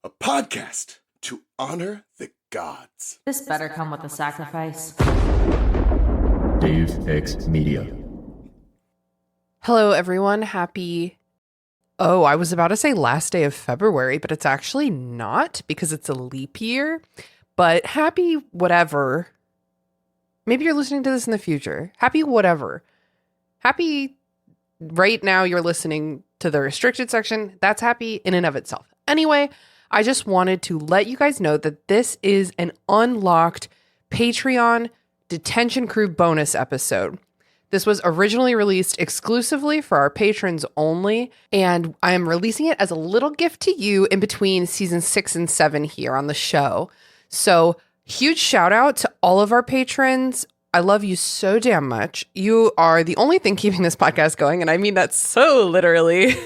a podcast to honor the gods. This better come with a sacrifice. Dave X Media. Hello, everyone. I was about to say last day of February, but it's actually not because it's a leap year. But happy whatever. Maybe you're listening to this in the future. Happy whatever. Happy right now you're listening to the restricted section. That's happy in and of itself. Anyway, I just wanted to let you guys know that this is an unlocked Patreon Detention Crew bonus episode. This was originally released exclusively for our patrons only, and I am releasing it as a little gift to you in between season 6 and 7 here on the show. So, huge shout out to all of our patrons. I love you so damn much. You are the only thing keeping this podcast going, and I mean that so literally.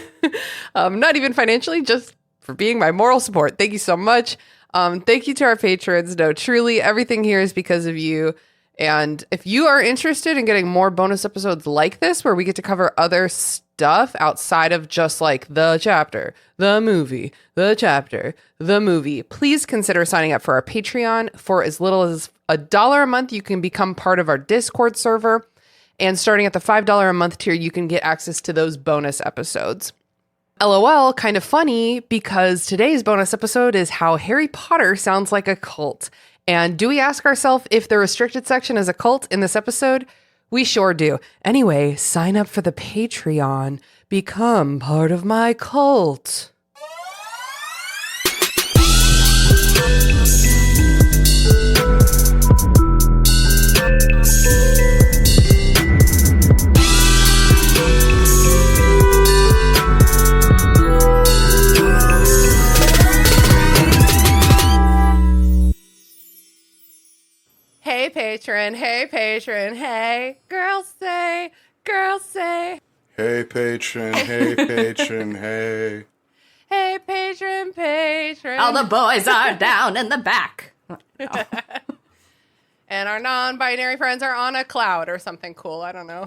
Not even financially, just for being my moral support. Thank you so much. Thank you to our patrons. No, truly, everything here is because of you. And if you are interested in getting more bonus episodes like this, where we get to cover other stuff outside of just like the chapter, the movie, the chapter, the movie, please consider signing up for our Patreon. For as little as $1 a month, you can become part of our Discord server. And starting at the $5 a month tier, you can get access to those bonus episodes. LOL, kind of funny, because today's bonus episode is how Harry Potter sounds like a cult. And do we ask ourselves if the restricted section is a cult in this episode? We sure do. Anyway, sign up for the Patreon. Become part of my cult. Hey patron, hey, girls say, Hey patron, hey patron, hey. hey patron. All the boys are down in the back. And our non-binary friends are on a cloud or something cool, I don't know.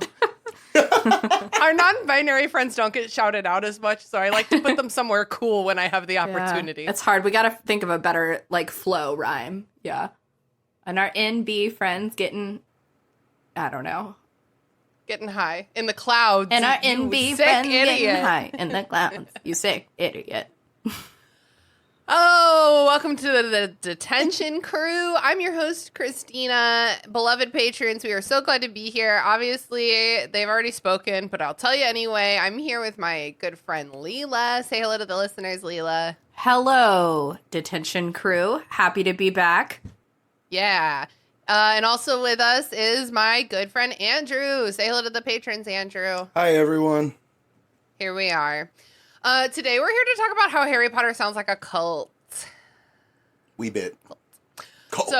Our non-binary friends don't get shouted out as much, so I like to put them somewhere cool when I have the opportunity. Yeah, it's hard. We gotta think of a better, flow rhyme. Yeah. And our NB friends getting, I don't know. Getting high in the clouds. And our you NB sick friends idiot. getting high in the clouds. You sick idiot. Oh, welcome to the Detention Crew. I'm your host, Christina. Beloved patrons, we are so glad to be here. Obviously, they've already spoken, but I'll tell you anyway. I'm here with my good friend, Leela. Say hello to the listeners, Leela. Hello, Detention Crew. Happy to be back. Yeah. And also with us is my good friend, Andrew. Say hello to the patrons, Andrew. Hi everyone. Here we are. Today we're here to talk about how Harry Potter sounds like a cult. Wee bit. Cult.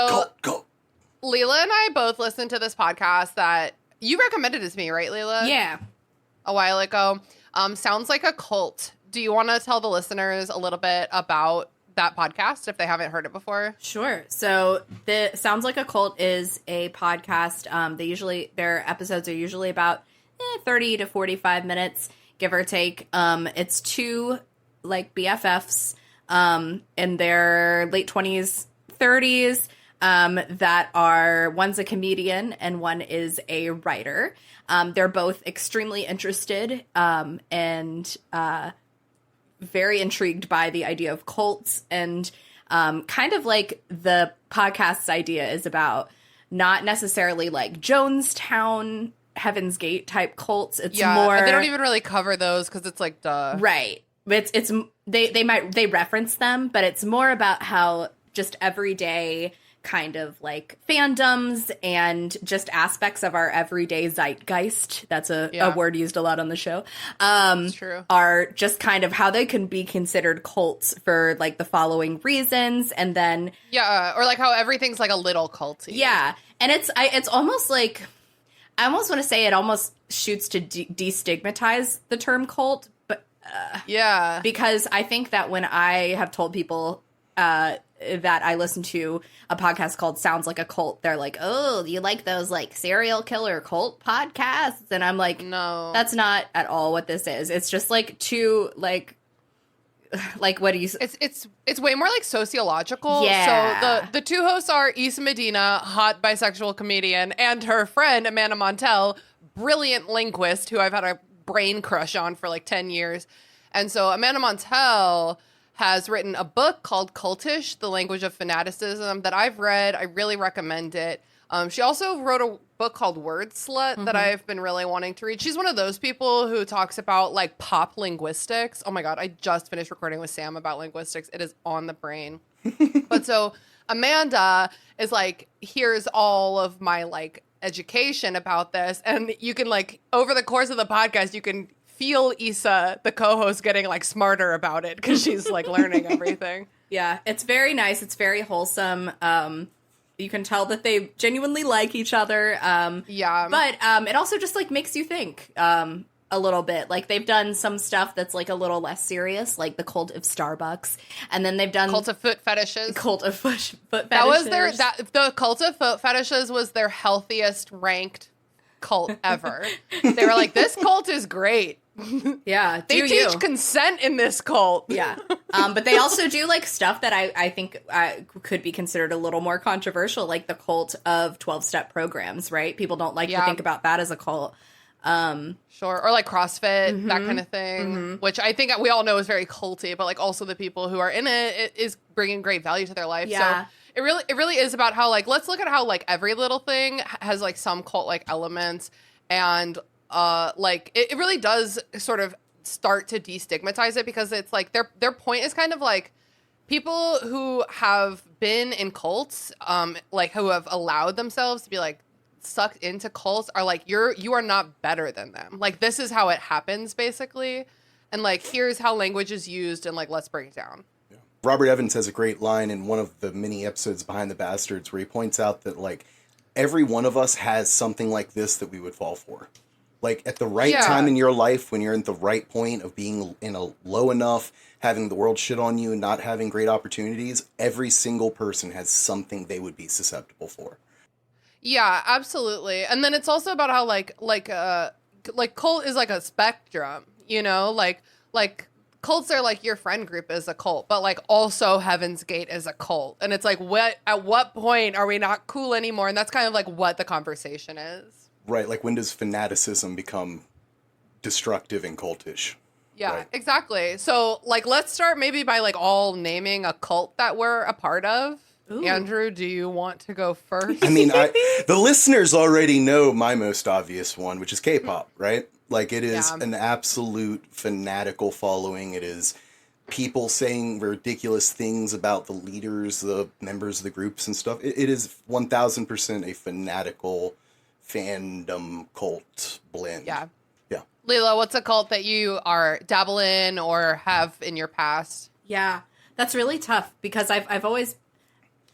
Leela and I both listened to this podcast that you recommended it to me, right, Leela? Yeah. A while ago. Sounds like a cult. Do you want to tell the listeners a little bit about that podcast if they haven't heard it before? Sure. So the Sounds Like a Cult is a podcast. Their episodes are usually about 30 to 45 minutes, give or take. It's two BFFs in their late 20s, 30s that are, one's a comedian and one is a writer. They're both extremely interested and very intrigued by the idea of cults, and kind of like the podcast's idea is about not necessarily like Jonestown, Heaven's Gate type cults. It's more, they don't even really cover those because it's like duh. Right. They reference them, but it's more about how just everyday kind of like fandoms and just aspects of our everyday zeitgeist. That's a word used a lot on the show. It's true. Are just kind of how they can be considered cults for like the following reasons, and then or like how everything's like a little culty. Yeah, and it's almost like, I almost want to say it almost shoots to destigmatize the term cult, but because I think that when I have told people that I listen to a podcast called Sounds Like a Cult, they're like, oh, you like those like serial killer cult podcasts? And I'm like, no, that's not at all what this is. It's just like two like like, what do you? It's way more like sociological. Yeah. So the two hosts are Issa Medina, hot bisexual comedian, and her friend Amanda Montell, brilliant linguist who I've had a brain crush on for like 10 years. And so Amanda Montell has written a book called Cultish, The Language of Fanaticism, that I've read. I really recommend it. She also wrote a book called Word Slut that I've been really wanting to read. She's one of those people who talks about like pop linguistics. Oh my God, I just finished recording with Sam about linguistics. It is on the brain. But so Amanda is like, here's all of my like education about this. And you can like, over the course of the podcast, you can feel Issa, the co-host, getting like smarter about it because she's like learning everything. Yeah, it's very nice. It's very wholesome. You can tell that they genuinely like each other. Yeah. But it also just, like, makes you think a little bit. Like, they've done some stuff that's, like, a little less serious, like the cult of Starbucks. And then they've done... Cult of foot fetishes. Cult of foot fetishes. That was the cult of foot fetishes was their healthiest ranked cult ever. They were like, this cult is great. Yeah, they teach consent in this cult. Yeah, but they also do like stuff that I think could be considered a little more controversial, like the cult of 12-step programs. Right? People don't like to think about that as a cult. Sure, or like CrossFit, that kind of thing, which I think we all know is very culty, but like also the people who are in it is bringing great value to their life. Yeah. So it really is about how like let's look at how like every little thing has like some cult like elements and. Like it really does sort of start to destigmatize it because it's like their point is kind of like people who have been in cults, like who have allowed themselves to be like sucked into cults are like you are not better than them. Like this is how it happens basically, and like here's how language is used and like let's break it down. Yeah. Robert Evans has a great line in one of the mini episodes Behind the Bastards where he points out that like every one of us has something like this that we would fall for. Like, at the right time in your life, when you're at the right point of being in a low enough, having the world shit on you and not having great opportunities, every single person has something they would be susceptible for. Yeah, absolutely. And then it's also about how, like cult is like a spectrum, you know? Like, cults are like your friend group is a cult, but, like, also Heaven's Gate is a cult. And it's like, at what point are we not cool anymore? And that's kind of, like, what the conversation is. Right, like when does fanaticism become destructive and cultish? Yeah, right? Exactly. So, like, let's start maybe by, like, all naming a cult that we're a part of. Ooh. Andrew, do you want to go first? I mean, the listeners already know my most obvious one, which is K-pop, right? Like, it is an absolute fanatical following. It is people saying ridiculous things about the leaders, the members of the groups and stuff. It is 1,000% a fanatical fandom cult blend. Yeah. Leela, what's a cult that you are dabble in or have in your past? Yeah, that's really tough because I've always,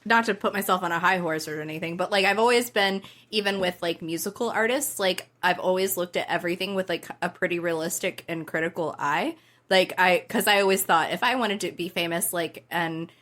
not to put myself on a high horse or anything, but like I've always been, even with like musical artists, like I've always looked at everything with like a pretty realistic and critical eye. Like because I always thought if I wanted to be famous, like, and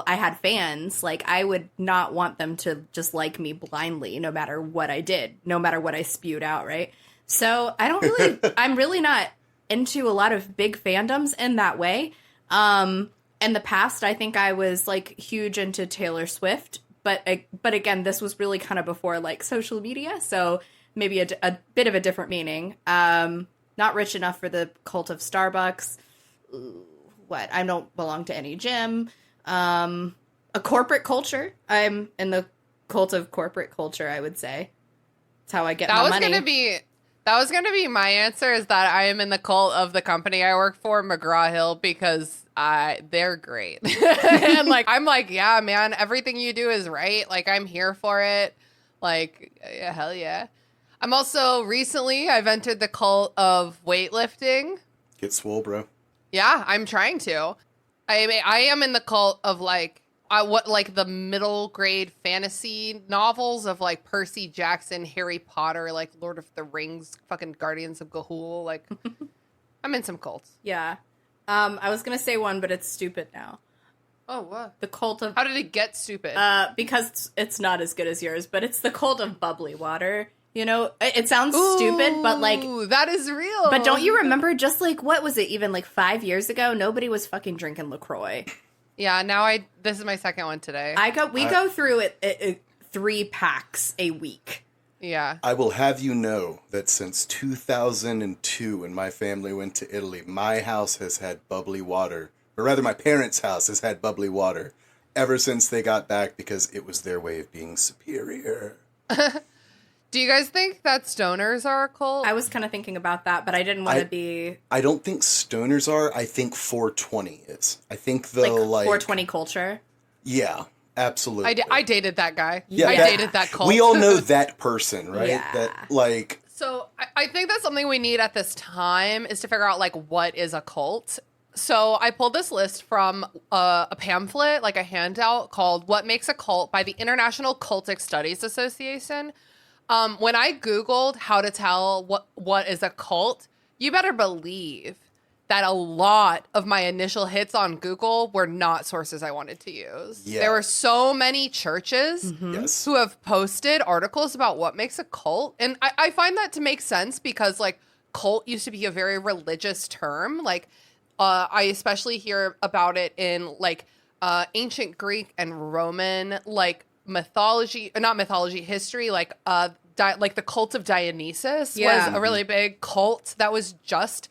I had fans, like I would not want them to just like me blindly no matter what I did, no matter what I spewed out, right? So I'm really not into a lot of big fandoms in that way. In the past, I think I was like huge into Taylor Swift, but again, this was really kind of before like social media, so maybe a bit of a different meaning. Not rich enough for the cult of Starbucks. I don't belong to any gym. A corporate culture. I'm in the cult of corporate culture, I would say. That's how I get my money. That was going to be my answer, is that I am in the cult of the company I work for, McGraw-Hill, because they're great. And like, I'm like, yeah, man, everything you do is right. Like, I'm here for it. Like, yeah, hell yeah. I'm also I've entered the cult of weightlifting. Get swole, bro. Yeah, I'm trying to. I am in the cult of like the middle grade fantasy novels of like Percy Jackson, Harry Potter, like Lord of the Rings, fucking Guardians of Gahul. Like, I'm in some cults. Yeah. I was gonna say one, but it's stupid now. Oh, what? The cult of... How did it get stupid? Because it's not as good as yours, but it's the cult of bubbly water. You know, it sounds stupid, but like, that is real. but don't you remember just like, what was it, even like 5 years ago? Nobody was fucking drinking LaCroix. Yeah, this is my second one today. We go through it 3 packs a week. Yeah. I will have you know that since 2002, when my family went to Italy, my house has had bubbly water, or rather my parents' house has had bubbly water ever since they got back, because it was their way of being superior. Do you guys think that stoners are a cult? I was kind of thinking about that, but I didn't want to be... I don't think stoners are. I think 420 is. I think the, like 420 culture? Yeah, absolutely. I dated that guy. Yeah, I dated that cult. We all know that person, right? Yeah. That, like... So I think that's something we need at this time is to figure out, like, what is a cult. So I pulled this list from a pamphlet, like a handout called What Makes a Cult by the International Cultic Studies Association. When I Googled how to tell what is a cult, you better believe that a lot of my initial hits on Google were not sources I wanted to use. Yeah. There were so many churches Yes. who have posted articles about what makes a cult. And I find that to make sense because, like, cult used to be a very religious term. Like, I especially hear about it in, like, ancient Greek and Roman, like, history, like the cult of Dionysus was a really big cult that was just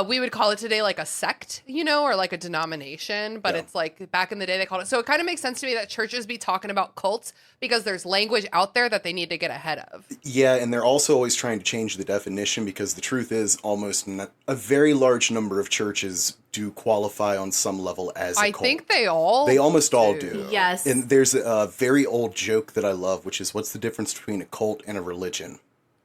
we would call it today like a sect, you know, or like a denomination, but it's like back in the day they called it. So it kind of makes sense to me that churches be talking about cults because there's language out there that they need to get ahead of. Yeah, and they're also always trying to change the definition, because the truth is a very large number of churches do qualify on some level as a cult. I think they almost all do. Yes. And there's a very old joke that I love, which is, what's the difference between a cult and a religion?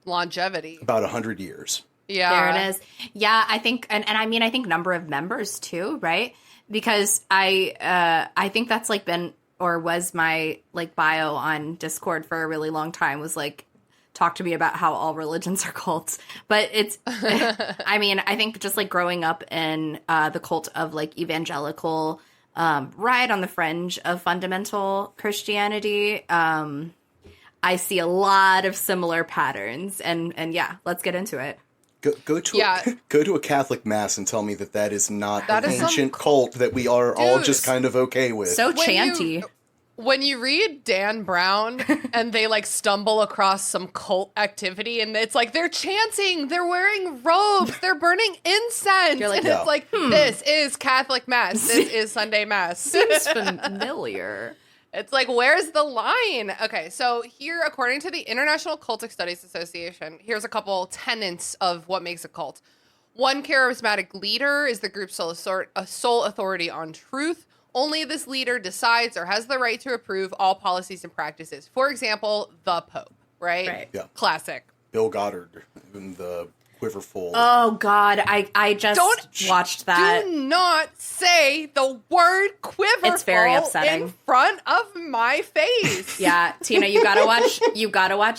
Longevity. About 100 years. Yeah. There it is. Yeah, I think, and I mean, I think number of members too, right? Because I think that's like been, or was my like bio on Discord for a really long time, was like, talk to me about how all religions are cults. But it's, I mean, I think just like growing up in the cult of like evangelical, right on the fringe of fundamental Christianity, I see a lot of similar patterns, and yeah, let's get into it. Go to a Catholic mass and tell me that is not an ancient cult that we are all just kind of okay with. So chanty. When you read Dan Brown and they like stumble across some cult activity and it's like they're chanting, they're wearing robes, they're burning incense. You're like, and it's like, this is Catholic Mass. This is Sunday Mass. Seems familiar. It's like, where's the line? Okay, so here, according to the International Cultic Studies Association, here's a couple tenets of what makes a cult. One charismatic leader is the group's sole authority on truth. Only this leader decides or has the right to approve all policies and practices. For example, the Pope, right? Right. Yeah. Classic. Bill Goddard, and the Quiverful. Oh God, I just watched that. Do not say the word quiver. It's very upsetting in front of my face. Yeah, Tina, you gotta watch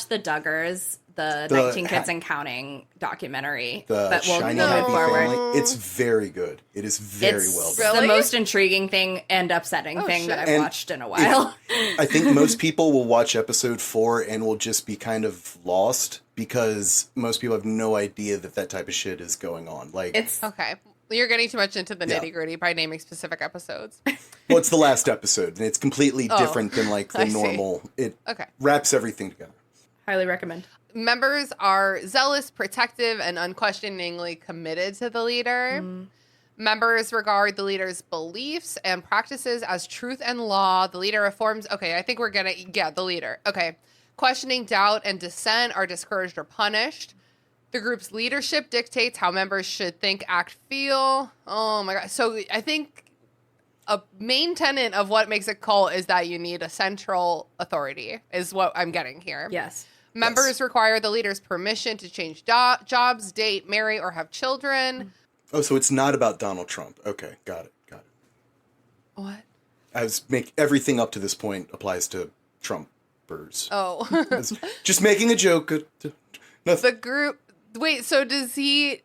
the Duggars, the 19 Kids and Counting documentary. The Shiny Happy Family. It's very good. It is very well done. It's the most intriguing thing and upsetting thing that I've watched in a while. I think most people will watch episode 4 and will just be kind of lost, because most people have no idea that type of shit is going on. Like, It's okay. You're getting too much into the nitty gritty by naming specific episodes. Well, it's the last episode, and it's completely different than like the normal. It wraps everything together. highly recommend. Members are zealous, protective, and unquestioningly committed to the leader. Members regard the leader's beliefs and practices as truth and law. The leader reforms. Okay, I think we're gonna the leader. Okay. Questioning, doubt, and dissent are discouraged or punished. The group's leadership dictates how members should think, act, feel. Oh my God. So I think a main tenet of what makes a cult is that you need a central authority, is what I'm getting here. Yes. Members require the leader's permission to change jobs, date, marry, or have children. Oh, so it's not about Donald Trump. Okay, got it. What? Everything up to this point applies to Trumpers. Oh. Just making a joke. The group... Wait, so does he...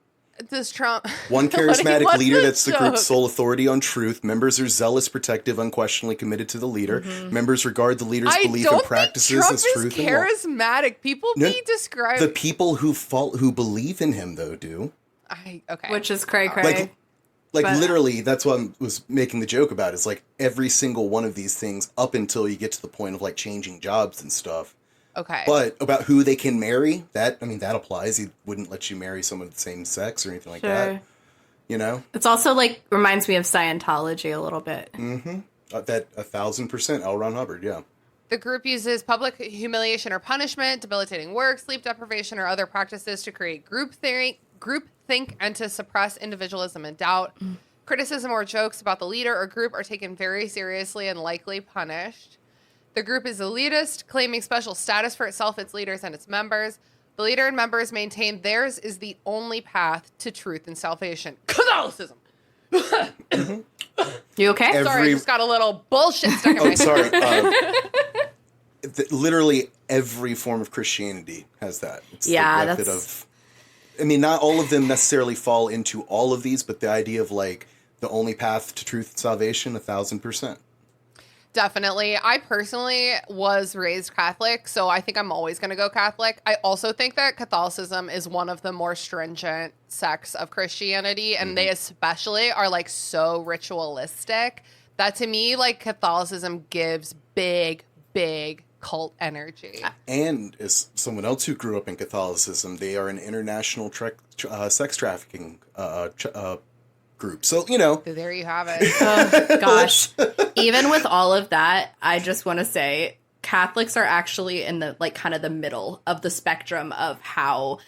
does Trump... One charismatic What's leader the that's the joke? group's sole authority on truth. Members are zealous, protective, unquestionably committed to the leader. Members regard the leader's I belief don't and think practices Trump as is truth and law. charismatic. People No, be described... The people who believe in him, though, do. Okay. Which is cray-cray. Like But- literally, that's what I was making the joke about. Is like every single one of these things up until you get to the point of like changing jobs and stuff. Okay. But about who they can marry, that applies. He wouldn't let you marry someone of the same sex or anything like that. You know? It's also like reminds me of Scientology a little bit. That 1,000% L. Ron Hubbard, yeah. The group uses public humiliation or punishment, debilitating work, sleep deprivation, or other practices to create groupthink, and to suppress individualism and doubt. Criticism or jokes about the leader or group are taken very seriously and likely punished. The group is elitist, claiming special status for itself, its leaders, and its members. The leader and members maintain theirs is the only path to truth and salvation. Catholicism! You okay? Sorry, I just got a little bullshit stuck in my Sorry. Literally every form of Christianity has that. It's Yeah, the method that's- I mean, not all of them necessarily fall into all of these, but the idea of like the only path to truth and salvation, 1,000%. Definitely. I personally was raised Catholic, so I think I'm always going to go Catholic. I also think that Catholicism is one of the more stringent sects of Christianity, and they especially are like so ritualistic that to me, like Catholicism gives big cult energy. And as someone else who grew up in Catholicism, they are an international sex trafficking group. So, you know. There you have it. Oh, gosh. Even with all of that, I just want to say Catholics are actually in the like kind of the middle of the spectrum of how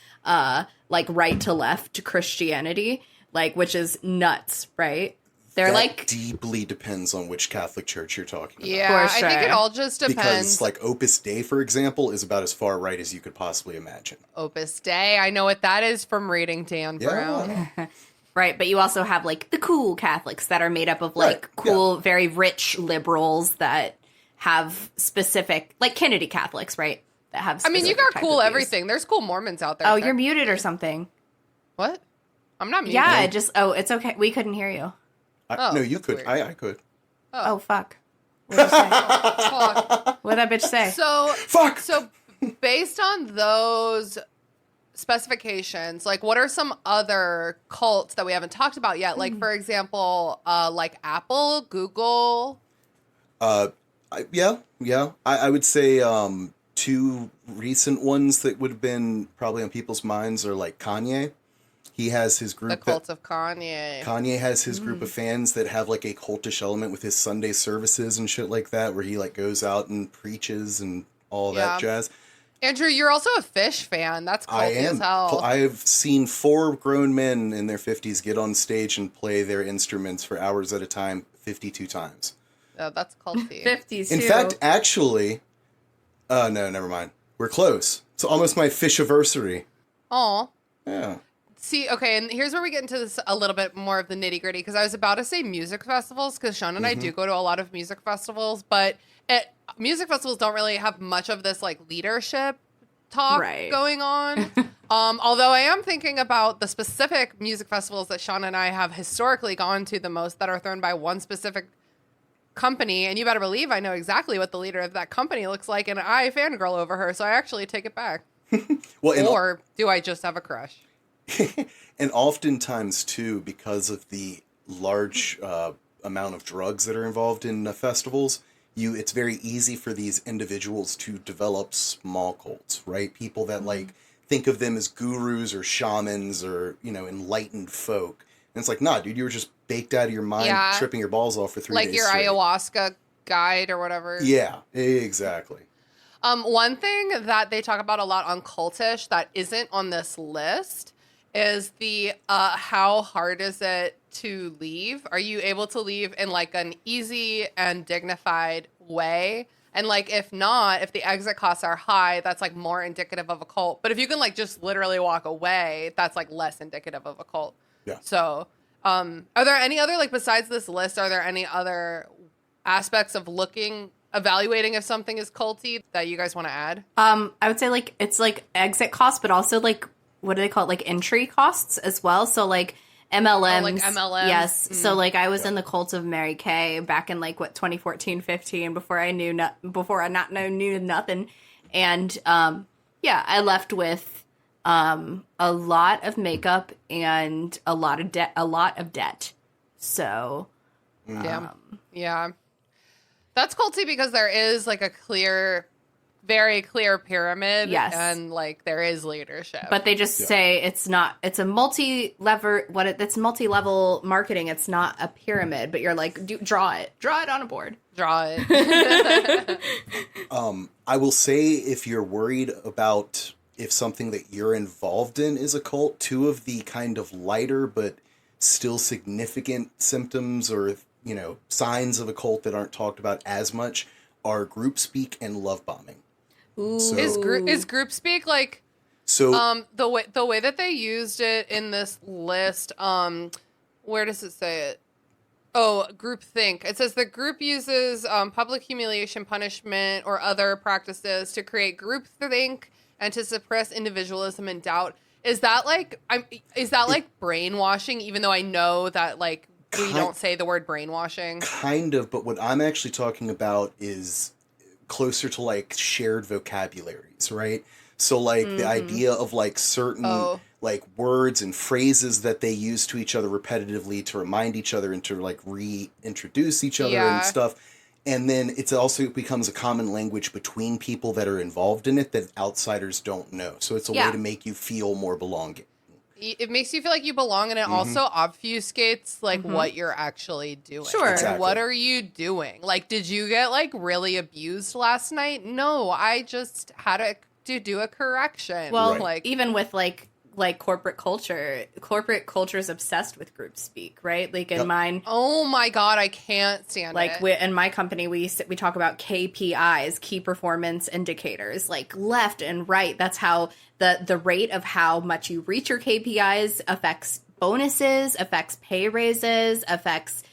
like right to left Christianity, like which is nuts, right? They're That like deeply depends on which Catholic church you're talking about. Yeah, For I think it sure. all just depends. Because like Opus Dei, for example, is about as far right as you could possibly imagine. Opus Dei, I know what that is from reading Dan Brown. Yeah. right, but you also have like the cool Catholics that are made up of like Right, cool, very rich liberals that have specific like Kennedy Catholics, right? That have I mean, you specific got type cool of views. everything. There's cool Mormons out there. Oh, you're muted or something. What? I'm not muted. Yeah, it's okay. We couldn't hear you. Oh, No, you that's could. weird. I could. Oh, fuck. What'd you say? Fuck. What'd that bitch say? So, Fuck! So, based on those specifications, like, what are some other cults that we haven't talked about yet? Like, for example, like Apple, Google. Yeah. I would say two recent ones that would have been probably on people's minds are like Kanye. He has his group. The cult of Kanye. Kanye has his group of fans that have like a cultish element with his Sunday services and shit like that, where he like goes out and preaches and all that jazz. Andrew, you're also a Fish fan. That's I culty as am. hell. I've seen 4 grown men in their 50s get on stage and play their instruments for hours at a time, 52 times. Yeah, that's culty. 50s, In fact, actually, no, never mind. We're close. It's almost my fish-iversary. Aw. Yeah. See, okay, and here's where we get into this a little bit more of the nitty gritty, because I was about to say music festivals, because Sean and I do go to a lot of music festivals, but music festivals don't really have much of this like leadership talk going on. Although I am thinking about the specific music festivals that Sean and I have historically gone to the most that are thrown by one specific company, and you better believe I know exactly what the leader of that company looks like, and I fangirl over her, so I actually take it back. Well, Or do I just have a crush? and oftentimes, too, because of the large amount of drugs that are involved in festivals, it's very easy for these individuals to develop small cults, right? People that like think of them as gurus or shamans or, enlightened folk. And it's like, nah, dude, you were just baked out of your mind, tripping your balls off for 3 days Like your straight. ayahuasca guide or whatever. Yeah, exactly. One thing that they talk about a lot on Cultish that isn't on this list is the how hard is it to leave? Are you able to leave in like an easy and dignified way? And like if not, if the exit costs are high, that's like more indicative of a cult. But if you can like just literally walk away, that's like less indicative of a cult. Yeah. So, are there any other like besides this list? Are there any other aspects of evaluating if something is culty that you guys want to add? I would say like it's like exit costs, but also like what do they call it? Like entry costs as well. So like MLMs. Oh, like MLMs. Yes. So like I was in the cult of Mary Kay back in like 2014, 15 before I knew knew nothing. And I left with a lot of makeup and a lot of debt. So yeah. That's culty because there is like a very clear pyramid. Yes. And like there is leadership. But they just say it's a multi-level marketing. It's not a pyramid, but you're like, draw it on a board. Draw it. I will say, if you're worried about if something that you're involved in is a cult, two of the kind of lighter but still significant symptoms or, signs of a cult that aren't talked about as much are group speak and love bombing. Ooh. So, Is group speak like the way that they used it in this list, where does it say it? Oh, group think. It says the group uses public humiliation, punishment, or other practices to create group think and to suppress individualism and doubt. Is that like brainwashing? Even though I know that like we don't say the word brainwashing. Kind of, but what I'm actually talking about is closer to like shared vocabularies, right? So like the idea of like certain like words and phrases that they use to each other repetitively to remind each other and to like reintroduce each other and stuff. And then it's also becomes a common language between people that are involved in it that outsiders don't know. So it's a way to make you feel more belonging. It makes you feel like you belong, and it also obfuscates like what you're actually doing. Sure. Exactly. What are you doing? Like, did you get like really abused last night? No, I just had to do a correction. Well, like even with like corporate culture is obsessed with group speak, right? Like in mine. Oh my God, I can't stand it. Like in my company, we talk about KPIs, key performance indicators, like left and right. That's how the rate of how much you reach your KPIs affects bonuses, affects pay raises, affects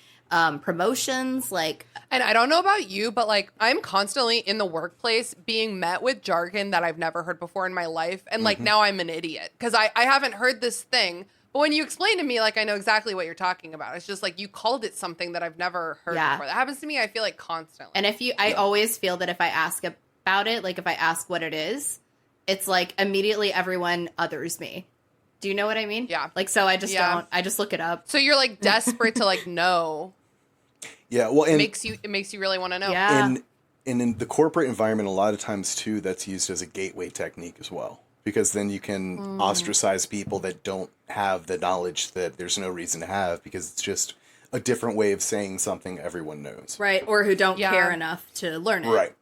promotions. Like, and I don't know about you, but like I'm constantly in the workplace being met with jargon that I've never heard before in my life. And like now I'm an idiot because I haven't heard this thing. But when you explain to me, like I know exactly what you're talking about. It's just like you called it something that I've never heard before. That happens to me, I feel like constantly. And I always feel that if I ask about it, like if I ask what it is, it's like immediately everyone others me. Do you know what I mean? Yeah. Like, so I just don't, I just look it up. So you're like desperate to like know. Yeah, well, and it makes you really want to know. Yeah. And in the corporate environment, a lot of times too, that's used as a gateway technique as well, because then you can ostracize people that don't have the knowledge that there's no reason to have, because it's just a different way of saying something everyone knows. Right. Or who don't care enough to learn it. Right.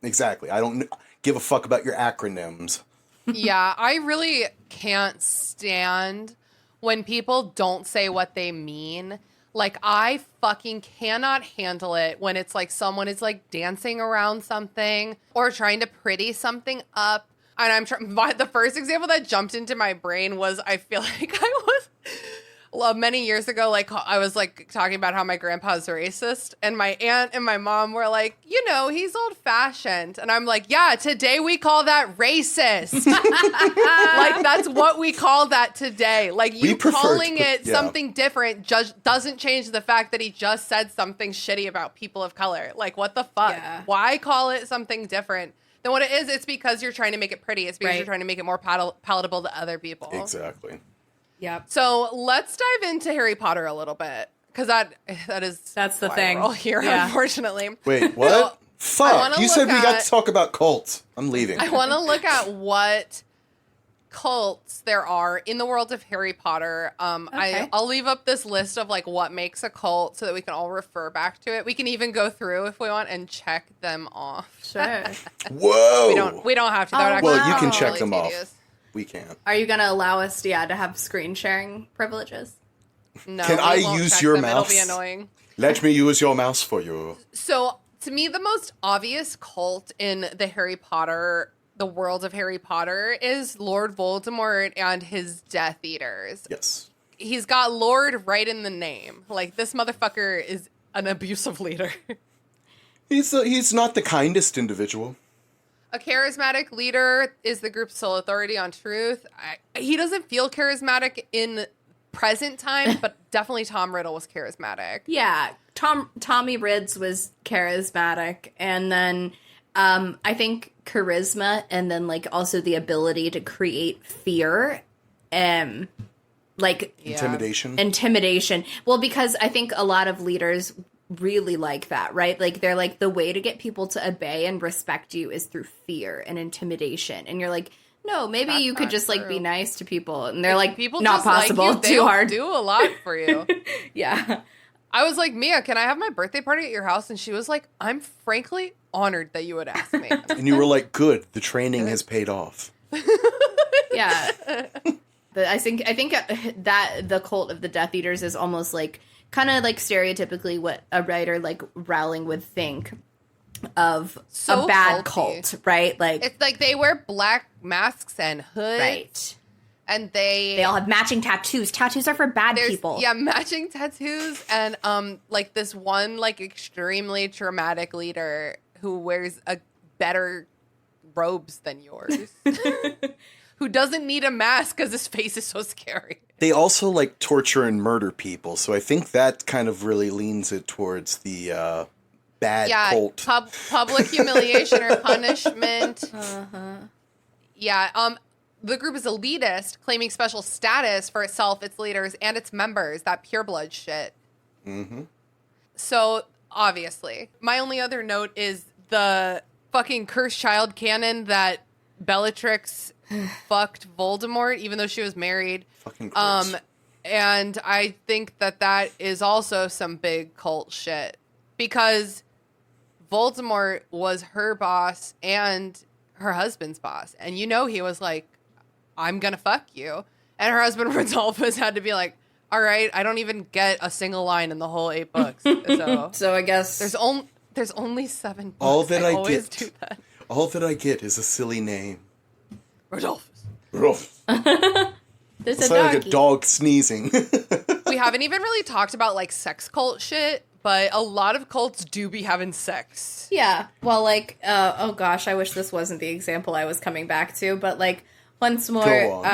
Exactly. I don't give a fuck about your acronyms. Yeah, I really can't stand when people don't say what they mean. Like, I fucking cannot handle it when it's like someone is like dancing around something or trying to pretty something up. And the first example that jumped into my brain was, I feel like I was many years ago, like I was like talking about how my grandpa's racist, and my aunt and my mom were like, he's old fashioned. And I'm like, yeah, today we call that racist. Like, that's what we call that today. Like, you calling it something different just doesn't change the fact that he just said something shitty about people of color. Like, what the fuck? Yeah. Why call it something different than what it is? It's because you're trying to make it pretty. It's because you're trying to make it more palatable to other people. Exactly. Yep. So let's dive into Harry Potter a little bit, because that's the thing. we're all here, unfortunately. Wait, what? Fuck! You said we got to talk about cults. I'm leaving. I want to look at what cults there are in the world of Harry Potter. Okay. I'll leave up this list of like what makes a cult so that we can all refer back to it. We can even go through if we want and check them off. Sure. Whoa! We don't have to. Well, you can check really them tedious. off. We can't. Are you going to allow us to have screen sharing privileges? No. Can I won't use check your them. mouse? It'll be annoying. Let me use your mouse for you. So, to me, the most obvious cult in the world of Harry Potter, is Lord Voldemort and his Death Eaters. Yes. He's got Lord right in the name. Like, this motherfucker is an abusive leader. He's not the kindest individual. A charismatic leader is the group's sole authority on truth. He doesn't feel charismatic in present time, but definitely Tom Riddle was charismatic. Yeah, Tommy Rids was charismatic, and then I think charisma, and then like also the ability to create fear, like intimidation. Well, because I think a lot of leaders really like that, right? Like they're like, the way to get people to obey and respect you is through fear and intimidation, and you're like, no, maybe you could just like be nice to people, and they're like, people not possible, like too hard, do a lot for you. Yeah, I was like, Mia, can I have my birthday party at your house? And she was like, I'm frankly honored that you would ask me. And you were like, good, the training has paid off. Yeah. But I think that the cult of the Death Eaters is almost like kind of like stereotypically what a writer like Rowling would think of a bad cult, right? Like it's like they wear black masks and hoods, right? And they all have matching tattoos. Tattoos are for bad people. Yeah, matching tattoos, and like this one like extremely traumatic leader who wears a better robes than yours. Who doesn't need a mask because his face is so scary. They also like torture and murder people, so I think that kind of really leans it towards the bad cult. Public humiliation or punishment. Yeah, the group is elitist, claiming special status for itself, its leaders, and its members. That pureblood shit. Mm-hmm. So, obviously, my only other note is the fucking cursed child canon that Bellatrix fucked Voldemort, even though she was married. Fucking gross. And I think that is also some big cult shit. Because Voldemort was her boss and her husband's boss. And you know he was like, I'm gonna fuck you. And her husband Rodolphus had to be like, all right, I don't even get a single line in the whole 8 books. So I guess there's only 7 books. All that I get is a silly name. Rodolphus. There's it's like a dog sneezing. We haven't even really talked about like sex cult shit, but a lot of cults do be having sex. Yeah. Well, like, oh gosh, I wish this wasn't the example I was coming back to, but like once more,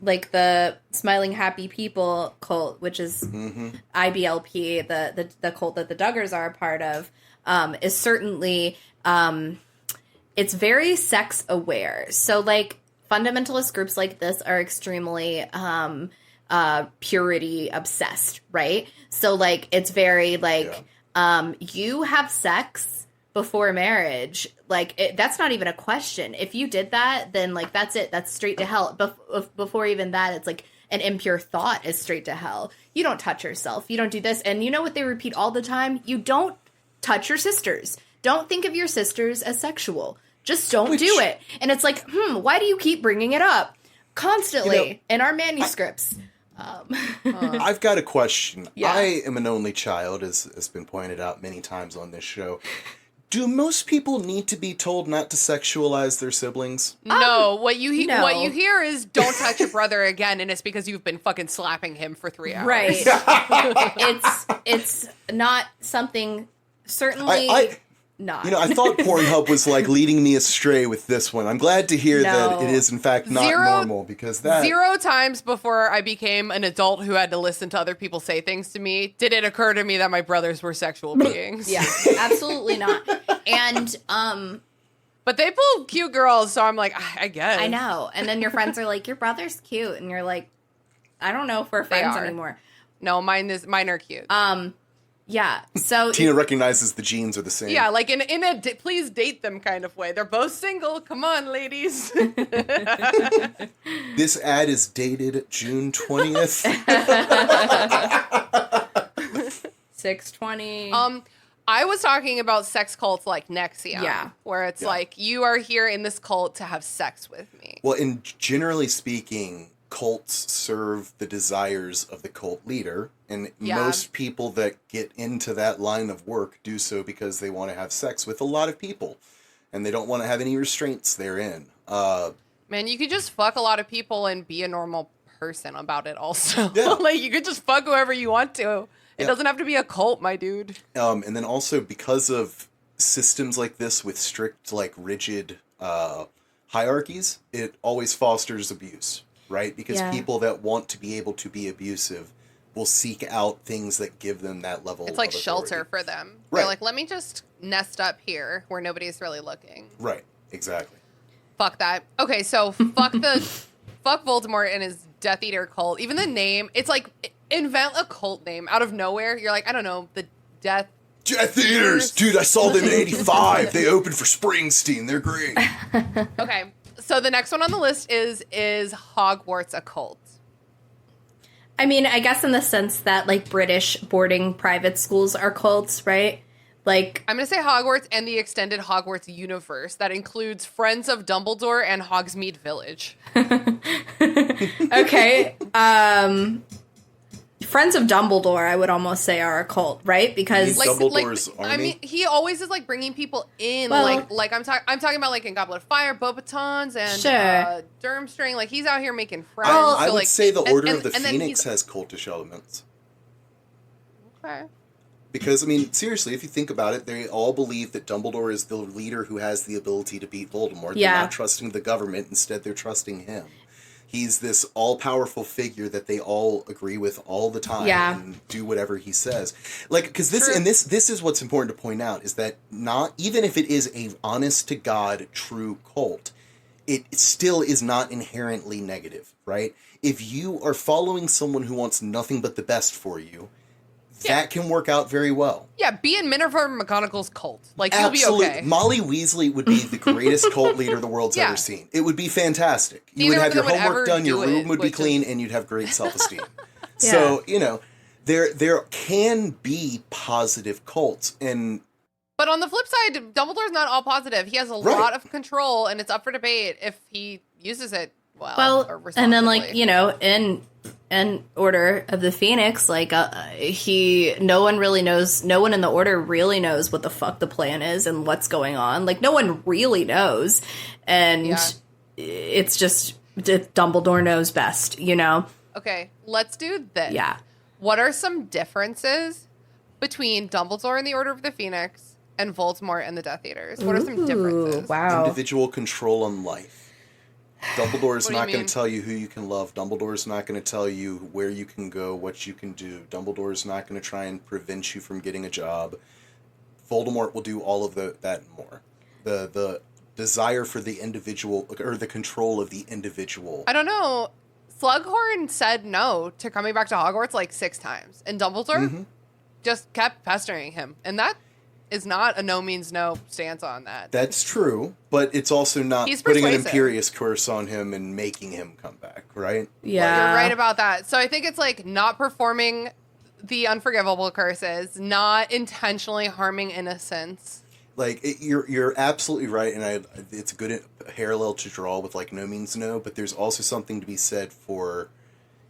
like the Smiling Happy People cult, which is IBLP, the cult that the Duggars are a part of, is certainly, it's very sex aware. So like, fundamentalist groups like this are extremely purity obsessed, right? So like it's very like you have sex before marriage, like that's not even a question. If you did that, then like that's it. That's straight to hell. Before even that, it's like an impure thought is straight to hell. You don't touch yourself. You don't do this. And you know what they repeat all the time? You don't touch your sisters. Don't think of your sisters as sexual. Just don't do it. And it's like, why do you keep bringing it up constantly in our manuscripts? I've got a question. Yeah. I am an only child, as has been pointed out many times on this show. Do most people need to be told not to sexualize their siblings? No. What you hear is don't touch your brother again, and it's because you've been fucking slapping him for 3 hours. Right. it's not something, certainly... Not. You know, I thought Pornhub was like leading me astray with this one. I'm glad to hear that it is in fact not normal, because that 0 times before I became an adult who had to listen to other people say things to me did it occur to me that my brothers were sexual beings. Yeah, absolutely not. And but they pull cute girls, so I'm like, I guess. I know. And then your friends are like, your brother's cute, and you're like, I don't know if we're friends anymore. No, mine are cute. Yeah, so... Tina recognizes the genes are the same. Yeah, like in a please date them kind of way. They're both single. Come on, ladies. This ad is dated June 20th. 6/20. I was talking about sex cults like Nexium. Yeah. Where it's like, you are here in this cult to have sex with me. Well, and generally speaking, cults serve the desires of the cult leader, and most people that get into that line of work do so because they want to have sex with a lot of people, and they don't want to have any restraints therein. Man, you could just fuck a lot of people and be a normal person about it also. Yeah. Like, you could just fuck whoever you want to. It doesn't have to be a cult, my dude. And then also, because of systems like this with strict, like, rigid hierarchies, it always fosters abuse, right? Because Yeah. people that want to be able to be abusive will seek out things that give them that level It's like of shelter authority. for them. Right. They're like, let me just nest up here where nobody's really looking. Right, exactly. Fuck that. Okay, so fuck Voldemort and his Death Eater cult. Even the name, it's like, invent a cult name out of nowhere. You're like, I don't know, the Death Eaters! Dude, I saw them in 85. They opened for Springsteen. They're great. Okay, so the next one on the list is Hogwarts a cult? I mean, I guess in the sense that, like, British boarding private schools are cults, right? Like, I'm going to say Hogwarts and the extended Hogwarts universe that includes Friends of Dumbledore and Hogsmeade Village. okay, Friends of Dumbledore, I would almost say, are a cult, right? Because Dumbledore's army? I mean, he always is like bringing people in. Well- like I'm talking about like in Goblet of Fire, Beauxbatons and Sure. Durmstrang. Like he's out here making friends. I would like, say the Order of the and then Phoenix he's- has cultish elements. Okay. Because, I mean, seriously, if you think about it, they all believe that Dumbledore is the leader who has the ability to beat Voldemort. Yeah. They're not trusting the government. Instead, they're trusting him. He's this all-powerful figure that they all agree with all the time Yeah. and do whatever he says. Like, because this, True. and this is what's important to point out, is that not, even if it is a honest-to-God true cult, it still is not inherently negative, right? If you are following someone who wants nothing but the best for you, that can work out very well. Yeah, be in Minerva McGonagall's cult. Like you'll Absolutely. be okay. Molly Weasley would be the greatest cult leader the world's Yeah. ever seen. It would be fantastic. You Neither would of have your them would homework ever done, your do room it, would be which clean, is- and you'd have great self-esteem. So, you know, there can be positive cults, and But on the flip side, Dumbledore's not all positive. He has a Right. lot of control, and it's up for debate if he uses it well. or well, and then, like, responsibly. you know, in Order of the Phoenix, like, no one in the Order really knows what the fuck the plan is and what's going on. Like, no one really knows. And Yeah. it's just Dumbledore knows best, you know? Okay, let's do this. Yeah. What are some differences between Dumbledore and the Order of the Phoenix and Voldemort and the Death Eaters? What are some differences? Wow. individual control on life. Dumbledore's What do you not going mean? to tell you who you can love. Dumbledore's not going to tell you where you can go, what you can do. Dumbledore's not going to try and prevent you from getting a job. Voldemort will do all of that and more. The desire for the individual, or the control of the individual. I don't know. Slughorn said no to coming back to Hogwarts like 6 times, and Dumbledore just kept pestering him. And that is not a no means no stance on that. That's true, but it's also not He's putting an persuasive. imperious curse on him and making him come back, right? Yeah. You're right about that. So I think it's like not performing the unforgivable curses, not intentionally harming innocence. Like you're absolutely right, and it's a good parallel to draw with like no means no. But there's also something to be said for,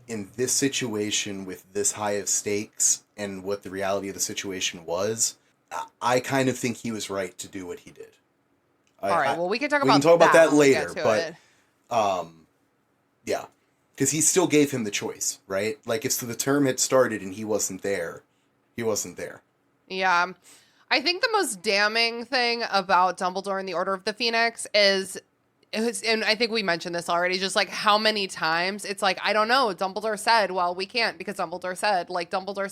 in this situation with this high of stakes and what the reality of the situation was. I kind of think he was right to do what he did. All right. Well, we can talk we about can talk about that when we later, get to but it. yeah, because he still gave him the choice, right? Like if the term had started and he wasn't there, he wasn't there. Yeah. I think the most damning thing about Dumbledore and the Order of the Phoenix is, and I think we mentioned this already, just like how many times it's like, I don't know, Dumbledore said, well, we can't because Dumbledore said, like Dumbledore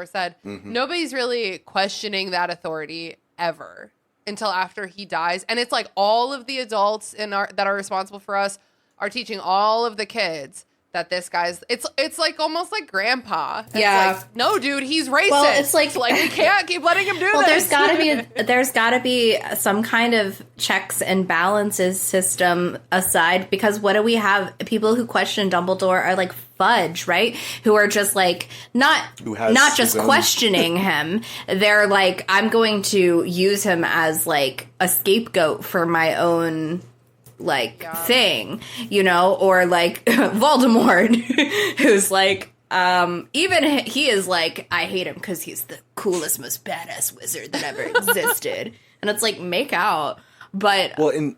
said. Nobody's really questioning that authority ever until after he dies. And it's like all of the adults that are responsible for us are teaching all of the kids that this guy's, it's like almost like grandpa. And it's Yeah. like, no, dude, he's racist. Well, it's like- we can't keep letting him do Well, this. there's gotta be some kind of checks and balances system aside, because what do we have? People who question Dumbledore are like Fudge, right? Who are just like Who has not just his own- questioning him. They're like, I'm going to use him as like a scapegoat for my own thing, you know, or like Voldemort, who's like, even he is like, I hate him because he's the coolest, most badass wizard that ever existed. And it's like, make out. But Well, and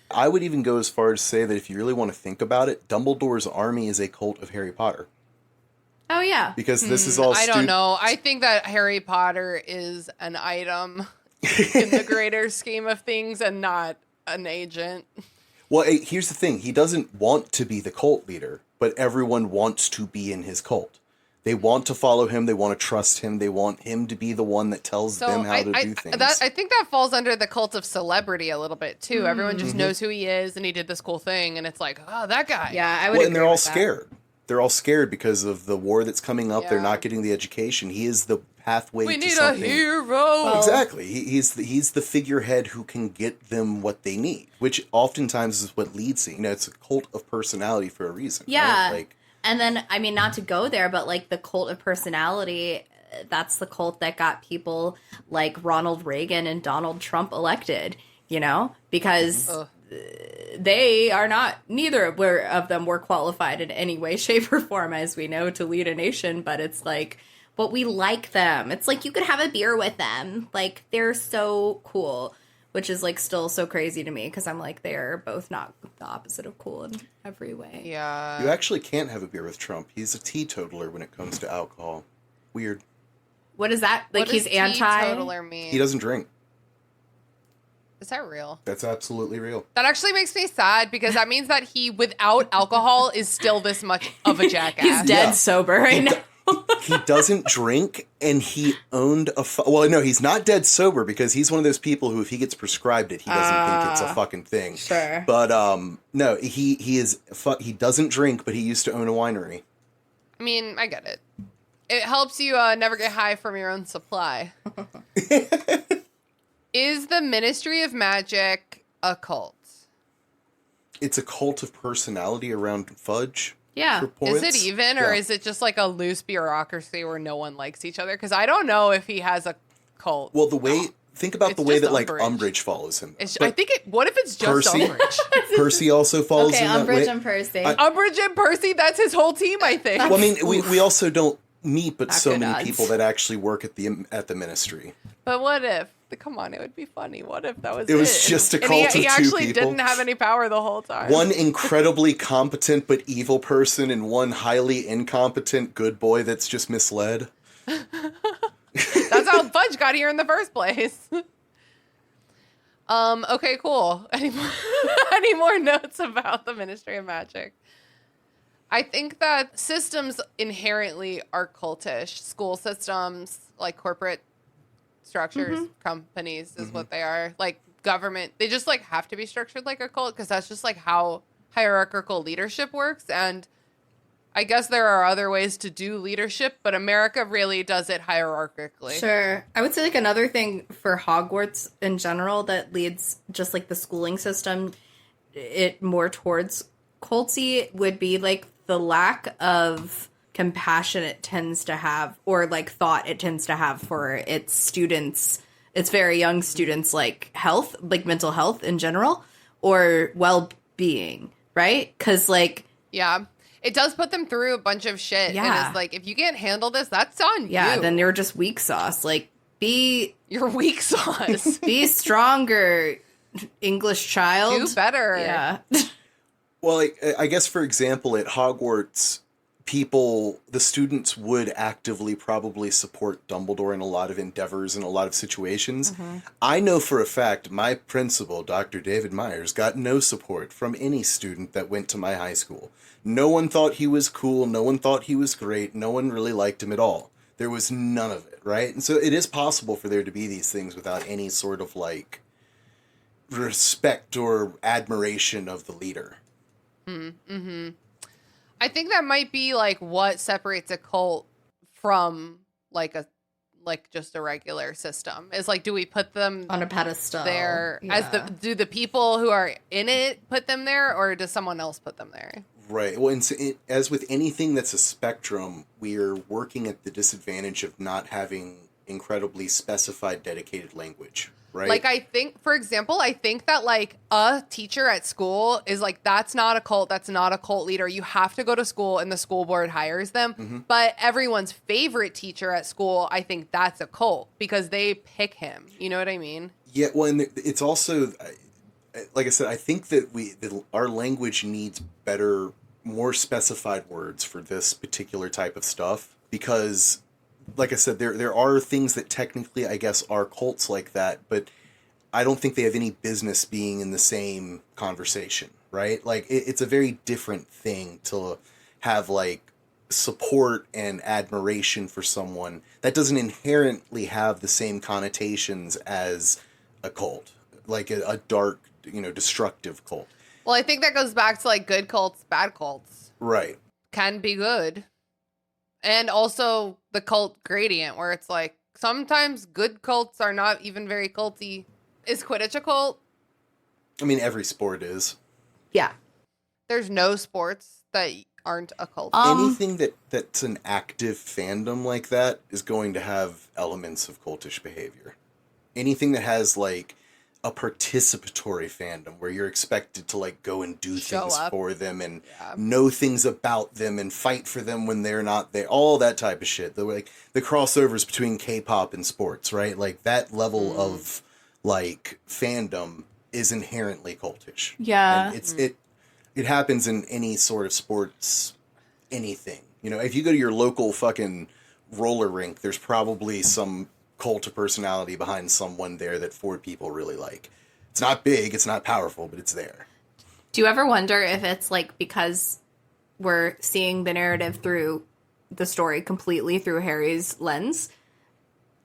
I would even go as far as to say that if you really want to think about it, Dumbledore's army is a cult of Harry Potter. oh yeah, Because this is all I don't know. I think that Harry Potter is an item in the greater scheme of things and not an agent. Well, here's the thing. He doesn't want to be the cult leader, but everyone wants to be in his cult. They want to follow him. They want to trust him. They want him to be the one that tells them how to do things. I think that falls under the cult of celebrity a little bit, too. Everyone just knows who he is, and he did this cool thing, and it's like, oh, that guy. Yeah, I would agree and they're all with that. scared. They're all scared because of the war that's coming up. Yeah. They're not getting the education. He is the pathway We to need something. a hero. Exactly. He's the figurehead who can get them what they need, which oftentimes is what leads to, it's a cult of personality for a reason. Yeah. Right? Like, and then, I mean, not to go there, but like the cult of personality, that's the cult that got people like Ronald Reagan and Donald Trump elected, because they are not, neither of them were qualified in any way, shape, or form, as we know, to lead a nation. But it's like, but we like them. It's like you could have a beer with them. Like, they're so cool, which is like still so crazy to me because I'm like, they're both not the opposite of cool in every way. Yeah. you actually can't have a beer with Trump. He's a teetotaler when it comes to alcohol. Weird. What is that? Like, What he's does anti? teetotaler mean? He doesn't drink. Is that real? That's absolutely real. That actually makes me sad because that means that he, without alcohol, is still this much of a jackass. He's dead Yeah. sober right now. He doesn't drink, and he owned well, no, he's not dead sober because he's one of those people who, if he gets prescribed it, he doesn't think it's a fucking thing. Sure. But no, he doesn't drink, but he used to own a winery. I mean, I get it. It helps you never get high from your own supply. Is the Ministry of Magic a cult? It's a cult of personality around fudge. Yeah. For poets. Is it even, or Yeah. is it just like a loose bureaucracy where no one likes each other? Because I don't know if he has a cult. Well, think about It's the way just that like Umbridge. Umbridge follows him. I think what if it's just Percy? Umbridge? Percy also follows Okay, him that Umbridge way. and Percy. Umbridge and Percy, that's his whole team, I think. Well, I mean, we also don't meet but Not so good many odds. people that actually work at the ministry. But what if? Come on, it would be funny. What if that was It was just a And cult of he two actually people. didn't have any power the whole time. One incredibly competent but evil person, and one highly incompetent good boy that's just misled. That's how Fudge got here in the first place. Okay, cool. Any more notes about the Ministry of Magic? I think that systems inherently are cultish. School systems, like corporate structures, companies is what they are. Like government, they just like have to be structured like a cult because that's just like how hierarchical leadership works. And I guess there are other ways to do leadership, but America really does it hierarchically. Sure. I would say like another thing for Hogwarts in general that leads just like the schooling system it more towards culty would be like the lack of compassion it tends to have, or like thought it tends to have for its students, its very young students, like health, like mental health in general, or well-being, right? Because like, Yeah. It does put them through a bunch of shit. Yeah. And it's like, if you can't handle this, that's on yeah, you. then you're just weak sauce. Like, be You're weak sauce. be stronger, English child. Do better. Yeah. Well, I guess, for example, at Hogwarts, the students would actively probably support Dumbledore in a lot of endeavors and a lot of situations. I know for a fact my principal, Dr. David Myers, got no support from any student that went to my high school. No one thought he was cool. No one thought he was great. No one really liked him at all. There was none of it, right? And so it is possible for there to be these things without any sort of like respect or admiration of the leader. I think that might be like what separates a cult from like just a regular system. Is like, do we put them On a pedestal. there Yeah. do the people who are in it put them there, or does someone else put them there? Right. Well, and so as with anything that's a spectrum, we're working at the disadvantage of not having incredibly specified, dedicated language. Right. Like, I think, for example, I think that like a teacher at school is like, that's not a cult. That's not a cult leader. You have to go to school and the school board hires them. But everyone's favorite teacher at school, I think that's a cult because they pick him. You know what I mean? Yeah. Well, and it's also, like I said, I think that our language needs better, more specified words for this particular type of stuff because, like I said, there are things that technically, I guess, are cults like that, but I don't think they have any business being in the same conversation, right? Like, it's a very different thing to have, like, support and admiration for someone that doesn't inherently have the same connotations as a cult, like a dark, destructive cult. Well, I think that goes back to like good cults, bad cults. Right. Can be good. And also the cult gradient where it's like sometimes good cults are not even very culty. Is Quidditch a cult? I mean, every sport is. Yeah. There's no sports that aren't a cult. Anything that's an active fandom like that is going to have elements of cultish behavior. Anything that has like a participatory fandom where you're expected to like go and do things for them and know things about them and fight for them when they're not there, all that type of shit. The crossovers between K-pop and sports, right? Like that level of like fandom is inherently cultish. Yeah. And it happens in any sort of sports, anything. If you go to your local fucking roller rink, there's probably some cult of personality behind someone there that 4 people really like. It's not big, it's not powerful, but it's there. Do you ever wonder if it's like because we're seeing the narrative through the story completely through Harry's lens?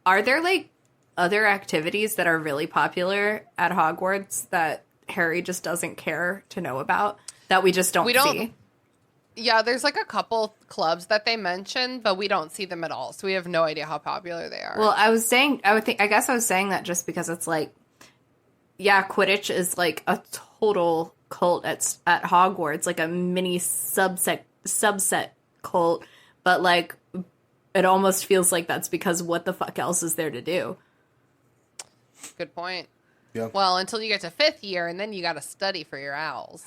Are there like other activities that are really popular at Hogwarts that Harry just doesn't care to know about? That we just don't see. Yeah, there's like a couple clubs that they mention, but we don't see them at all. So we have no idea how popular they are. Well, I guess I was saying that just because it's like, yeah, Quidditch is like a total cult at Hogwarts, like a mini subset cult, but like it almost feels like that's because what the fuck else is there to do? Good point. Yeah. Well, until you get to 5th year, and then you got to study for your owls.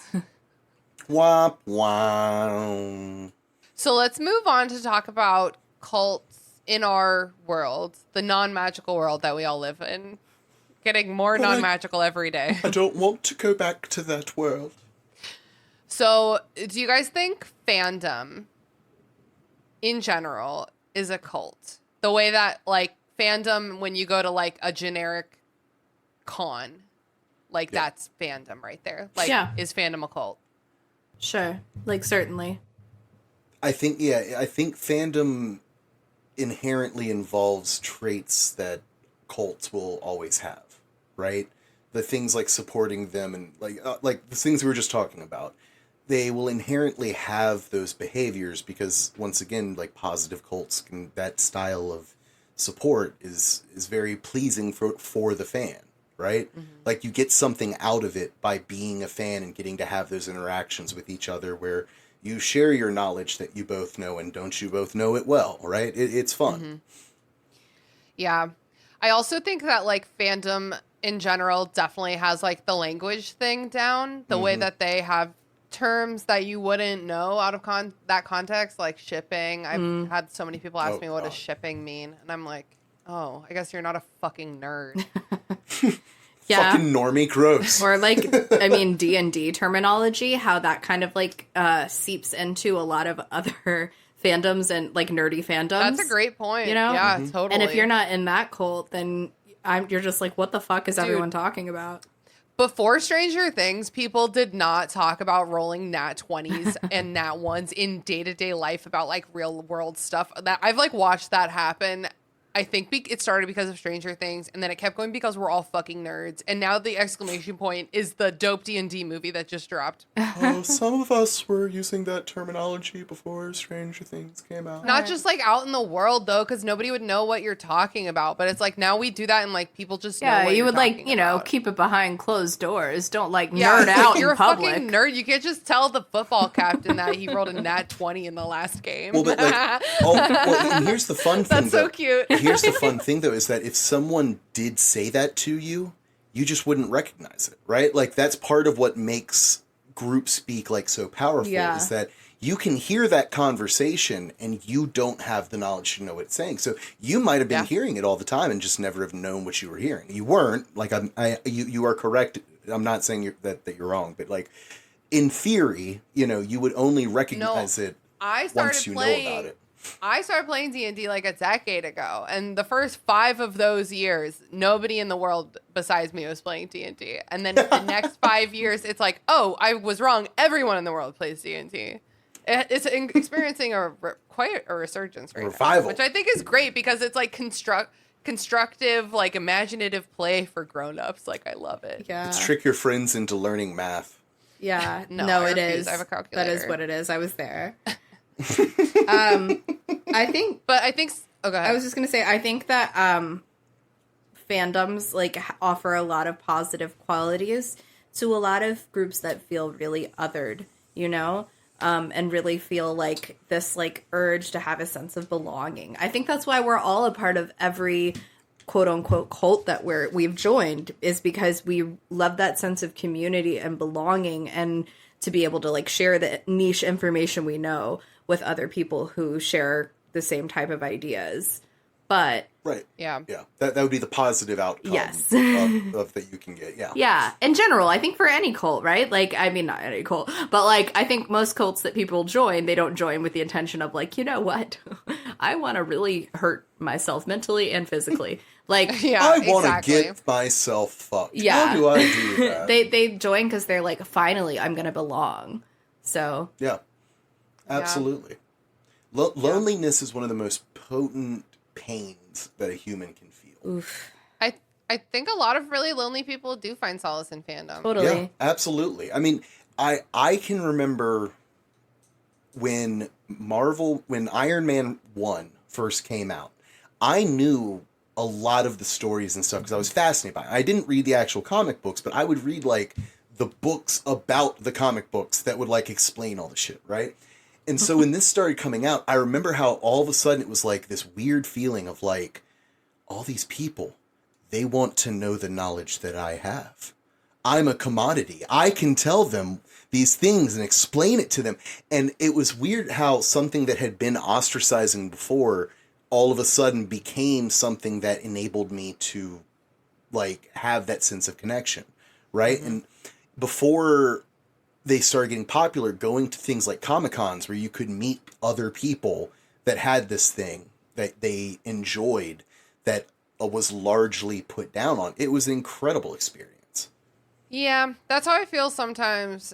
Womp womp. So let's move on to talk about cults in our world, the non-magical world that we all live in. Getting more non-magical every day. I don't want to go back to that world. So, do you guys think fandom in general is a cult? The way that, like, fandom, when you go to, like, a generic con, like, that's fandom right there. Like, is fandom a cult? Sure. Like, certainly. I think fandom inherently involves traits that cults will always have, right? The things like supporting them and like the things we were just talking about. They will inherently have those behaviors because, once again, like positive cults, that style of support is very pleasing for the fan. Right? Mm-hmm. Like you get something out of it by being a fan and getting to have those interactions with each other where you share your knowledge that you both know and don't you both know it well, right? It's fun. Mm-hmm. Yeah. I also think that like fandom in general definitely has like the language thing down, the way that they have terms that you wouldn't know out of that context, like shipping. I've had so many people ask me what does shipping mean? And I'm like, oh, I guess you're not a fucking nerd. Yeah. Fucking normie gross. Or like, I mean, D&D terminology, how that kind of like seeps into a lot of other fandoms and like nerdy fandoms. That's a great point. Yeah, totally. And if you're not in that cult, then you're just like, what the fuck is everyone talking about? Before Stranger Things, people did not talk about rolling nat 20s and nat 1s in day-to-day life about like real world stuff. That I've like watched that happen. I think it started because of Stranger Things, and then it kept going because we're all fucking nerds. And now the exclamation point is the dope D&D movie that just dropped. Oh, some of us were using that terminology before Stranger Things came out. Not just like out in the world though, because nobody would know what you're talking about. But it's like now we do that, and like people just know what you would like about. keep it behind closed doors. Don't like nerd out you're in public. You're a fucking nerd. You can't just tell the football captain that he rolled a nat 20 in the last game. Well, but like, and here's the fun thing. That's so cute. Here's the fun thing, though, is that if someone did say that to you, you just wouldn't recognize it, right? Like, that's part of what makes group speak, like, so powerful, is that you can hear that conversation and you don't have the knowledge to know what it's saying. So you might have been hearing it all the time and just never have known what you were hearing. You weren't. Like, you are correct. I'm not saying that you're wrong, but, like, in theory, you would only recognize it once you know about it. I started playing D&D like a decade ago, and the first 5 of those years, nobody in the world besides me was playing D&D. And then the next 5 years, it's like, oh, I was wrong. Everyone in the world plays D&D. It's experiencing quite a resurgence right Revival. now, which I think is great because it's like constructive, like imaginative play for grown-ups. Like, I love it. Yeah. It's trick your friends into learning math. Yeah. No, No, I it refuse. is. I have a calculator. That is what it is. I was there. I think oh, go ahead. I was just gonna say, I think that fandoms like offer a lot of positive qualities to a lot of groups that feel really othered, you know, and really feel like this like urge to have a sense of belonging. I think that's why we're all a part of every quote unquote cult that we've joined, is because we love that sense of community and belonging, and to be able to like share the niche information we know with other people who share the same type of ideas. But Right. Yeah. Yeah. That would be the positive outcome Yes. of that you can get. Yeah. yeah, in general, I think for any cult, right? Like, I mean, not any cult, but like, I think most cults that people join, they don't join with the intention of like, you know what? I want to really hurt myself mentally and physically. Like, Yeah, I want to exactly. get myself fucked. Yeah. How do I do that? they join because they're like, finally, I'm going to belong. So, Yeah. Absolutely. Loneliness is one of the most potent pains that a human can feel. oof, I think a lot of really lonely people do find solace in fandom. totally. Yeah, absolutely. I mean, I can remember when Iron Man 1 first came out, I knew a lot of the stories and stuff because I was fascinated by it. I didn't read the actual comic books, but I would read like the books about the comic books that would like explain all the shit, right? And so when this started coming out, I remember how all of a sudden it was like this weird feeling of like, all these people, they want to know the knowledge that I have. I'm a commodity. I can tell them these things and explain it to them. And it was weird how something that had been ostracizing before all of a sudden became something that enabled me to like have that sense of connection, right? Mm-hmm. And before they started getting popular, going to things like Comic-Cons where you could meet other people that had this thing that they enjoyed that was largely put down on. It was an incredible experience. Yeah, that's how I feel sometimes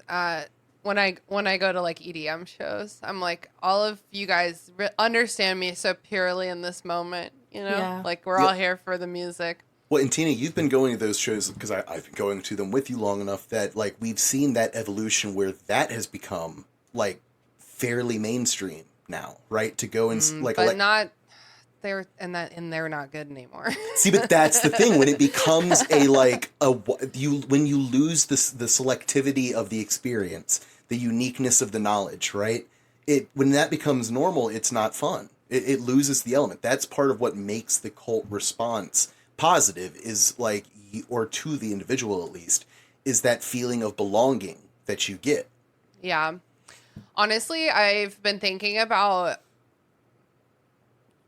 when I go to like EDM shows. I'm like, all of you guys understand me so purely in this moment, you know? Yeah. Like, we're all here for the music. Well, and Tina, you've been going to those shows because I've been going to them with you long enough that like we've seen that evolution where that has become like fairly mainstream now, right? To go and But not they're not good anymore. See, but that's the thing when it becomes when you lose the selectivity of the experience, the uniqueness of the knowledge, right? When that becomes normal, it's not fun. It loses the element. That's part of what makes the cult response positive, is like, or to the individual at least, is that feeling of belonging that you get. Yeah. Honestly, I've been thinking about,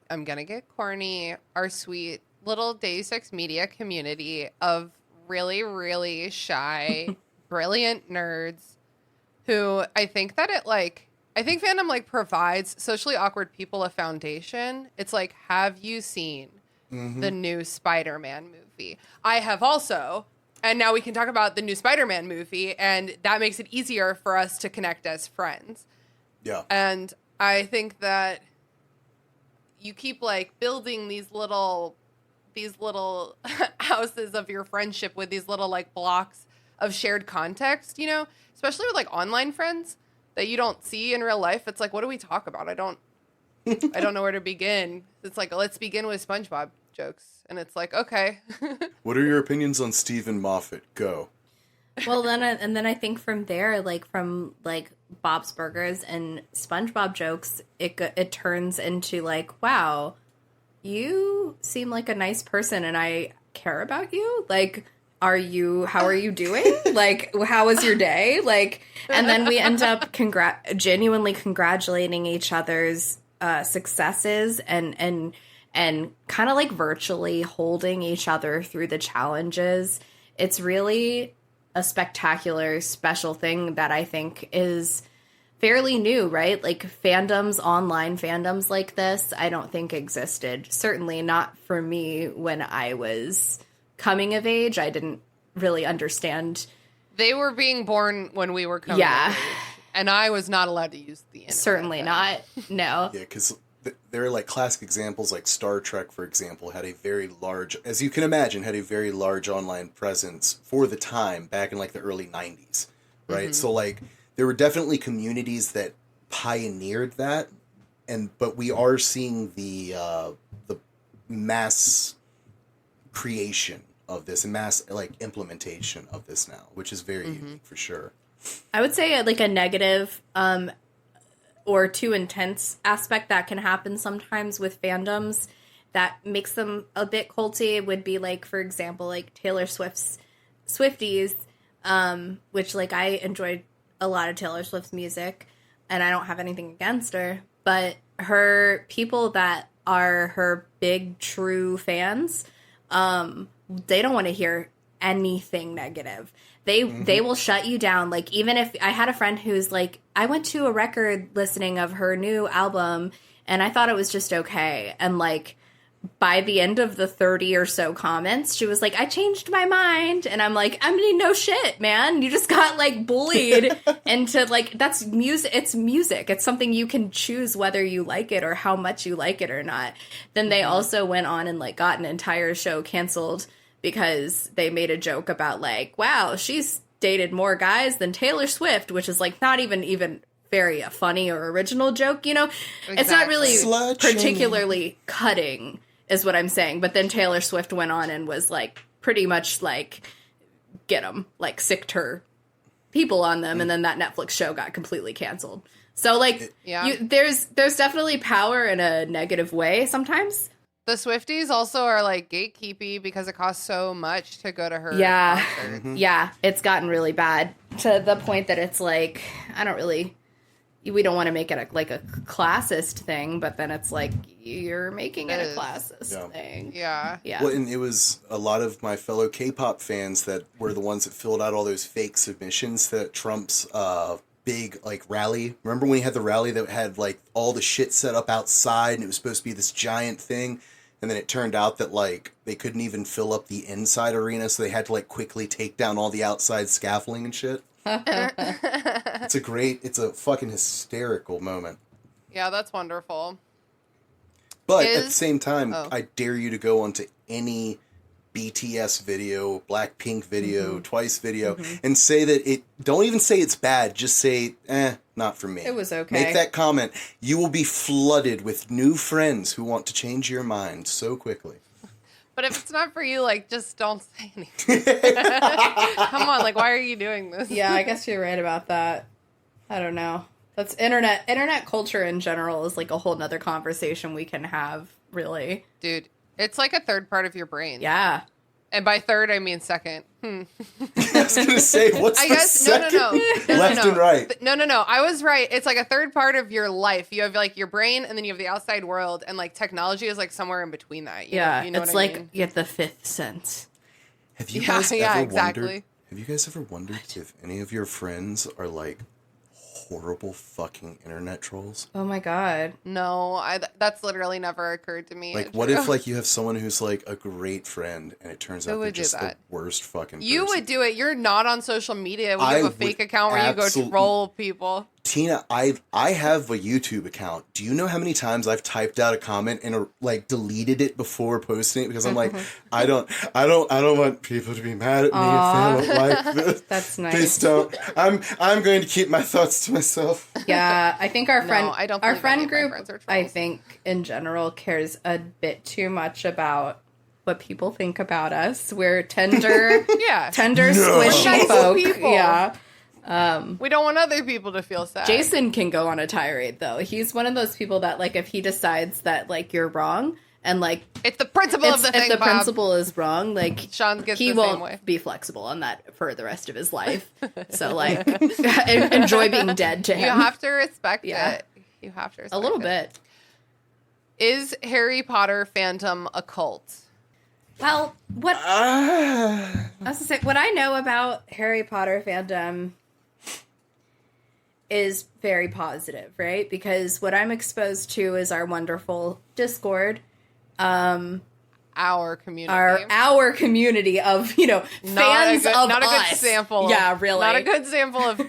I'm going to get corny, our sweet little Deus Ex Media community of really, really shy, brilliant nerds who I think fandom like provides socially awkward people a foundation. It's like, have you seen the new Spider-Man movie? I have also, and now we can talk about the new Spider-Man movie, and that makes it easier for us to connect as friends. Yeah. And I think that you keep like building these little houses of your friendship with these little like blocks of shared context, you know, especially with like online friends that you don't see in real life. It's like, what do we talk about? I don't know where to begin. It's like, let's begin with SpongeBob jokes. And it's like, okay. What are your opinions on Stephen Moffat? Go. Well, then I think from there, like from like Bob's Burgers and SpongeBob jokes, it turns into like, wow, you seem like a nice person, and I care about you. Like, how are you doing? Like, how was your day? Like, and then we end up genuinely congratulating each other's successes and kind of like virtually holding each other through the challenges. It's really a spectacular, special thing that I think is fairly new, right? Like fandoms, online fandoms like this, I don't think existed. Certainly not for me when I was coming of age. I didn't really understand. They were being born when we were coming of age, and I was not allowed to use the internet. Certainly not. No. Yeah, because there are like classic examples, like Star Trek, for example, had a very large, as you can imagine, had a very large online presence for the time back in like the early 90s, right? Mm-hmm. So like there were definitely communities that pioneered that, but we are seeing the mass creation of this and mass like implementation of this now, which is very unique for sure. I would say like a negative or too intense aspect that can happen sometimes with fandoms that makes them a bit culty would be like, for example, like Taylor Swift's Swifties, which like I enjoyed a lot of Taylor Swift's music and I don't have anything against her, but her people that are her big true fans, they don't want to hear anything negative. They will shut you down. Like, even if I had a friend who's like, I went to a record listening of her new album and I thought it was just okay. And like, by the end of the 30 or so comments, she was like, I changed my mind. And I'm like, I mean, no shit, man. You just got like bullied into like, that's music. It's music. It's something you can choose whether you like it or how much you like it or not. Then they also went on and like got an entire show canceled because they made a joke about like, wow, she's dated more guys than Taylor Swift, which is like not even very a funny or original joke, you know? Exactly. It's not really particularly cutting is what I'm saying. But then Taylor Swift went on and was like pretty much like, get them, like sicked her people on them. And then that Netflix show got completely canceled. So like, there's definitely power in a negative way sometimes. The Swifties also are like gatekeepy because it costs so much to go to her concert. Yeah, it's gotten really bad to the point that it's like, we don't want to make it a classist thing, but then it's like, you're making it a classist thing. Yeah. Well, and it was a lot of my fellow K-pop fans that were the ones that filled out all those fake submissions that Trump's big like rally. Remember when he had the rally that had like all the shit set up outside and it was supposed to be this giant thing? And then it turned out that, like, they couldn't even fill up the inside arena, so they had to, like, quickly take down all the outside scaffolding and shit. It's a fucking hysterical moment. Yeah, that's wonderful. But at the same time, I dare you to go onto any BTS video, Blackpink video, Twice video, and say that don't even say it's bad, just say, not for me. It was okay. Make that comment. You will be flooded with new friends who want to change your mind so quickly. But if it's not for you, like, just don't say anything. Come on, like, why are you doing this? Yeah, I guess you're right about that. I don't know. That's internet culture in general is like a whole nother conversation we can have, really. Dude, it's like a third part of your brain. Yeah. And by third, I mean second. I was going to say, what's the second? No. Left and right. No. I was right. It's like a third part of your life. You have like your brain and then you have the outside world. And like technology is like somewhere in between that. You know it's what I like mean? You get the fifth sense. Have you guys ever exactly. wondered? Have you guys ever wondered if any of your friends are like horrible fucking internet trolls? Oh my god. No, that's literally never occurred to me. Like, what if like you have someone who's like a great friend and it turns out they're just the worst fucking person? You would do it. You're not on social media. Would you have a fake account where you go troll people? Tina, I have a YouTube account. Do you know how many times I've typed out a comment and like deleted it before posting it because I'm like, I don't want people to be mad at me if they don't like this. That's nice. Please don't. I'm going to keep my thoughts to myself. Yeah, I think our friend, our friend group, I think in general cares a bit too much about what people think about us. We're tender, squishy folk. People. Yeah. We don't want other people to feel sad. Jason can go on a tirade, though. He's one of those people that, like, if he decides that, like, you're wrong, and, like... It's the principle of the thing, If the principle is wrong, like, Sean gets he the same way. won't be flexible on that for the rest of his life. So, like, enjoy being dead to him. You have to respect it. You have to respect it. A little bit. Is Harry Potter fandom a cult? Well, I was gonna say, what I know about Harry Potter fandom is very positive, right? Because what I'm exposed to is our wonderful Discord, Our community. our community of, fans of not a good us. example. Yeah, really. Not a good example of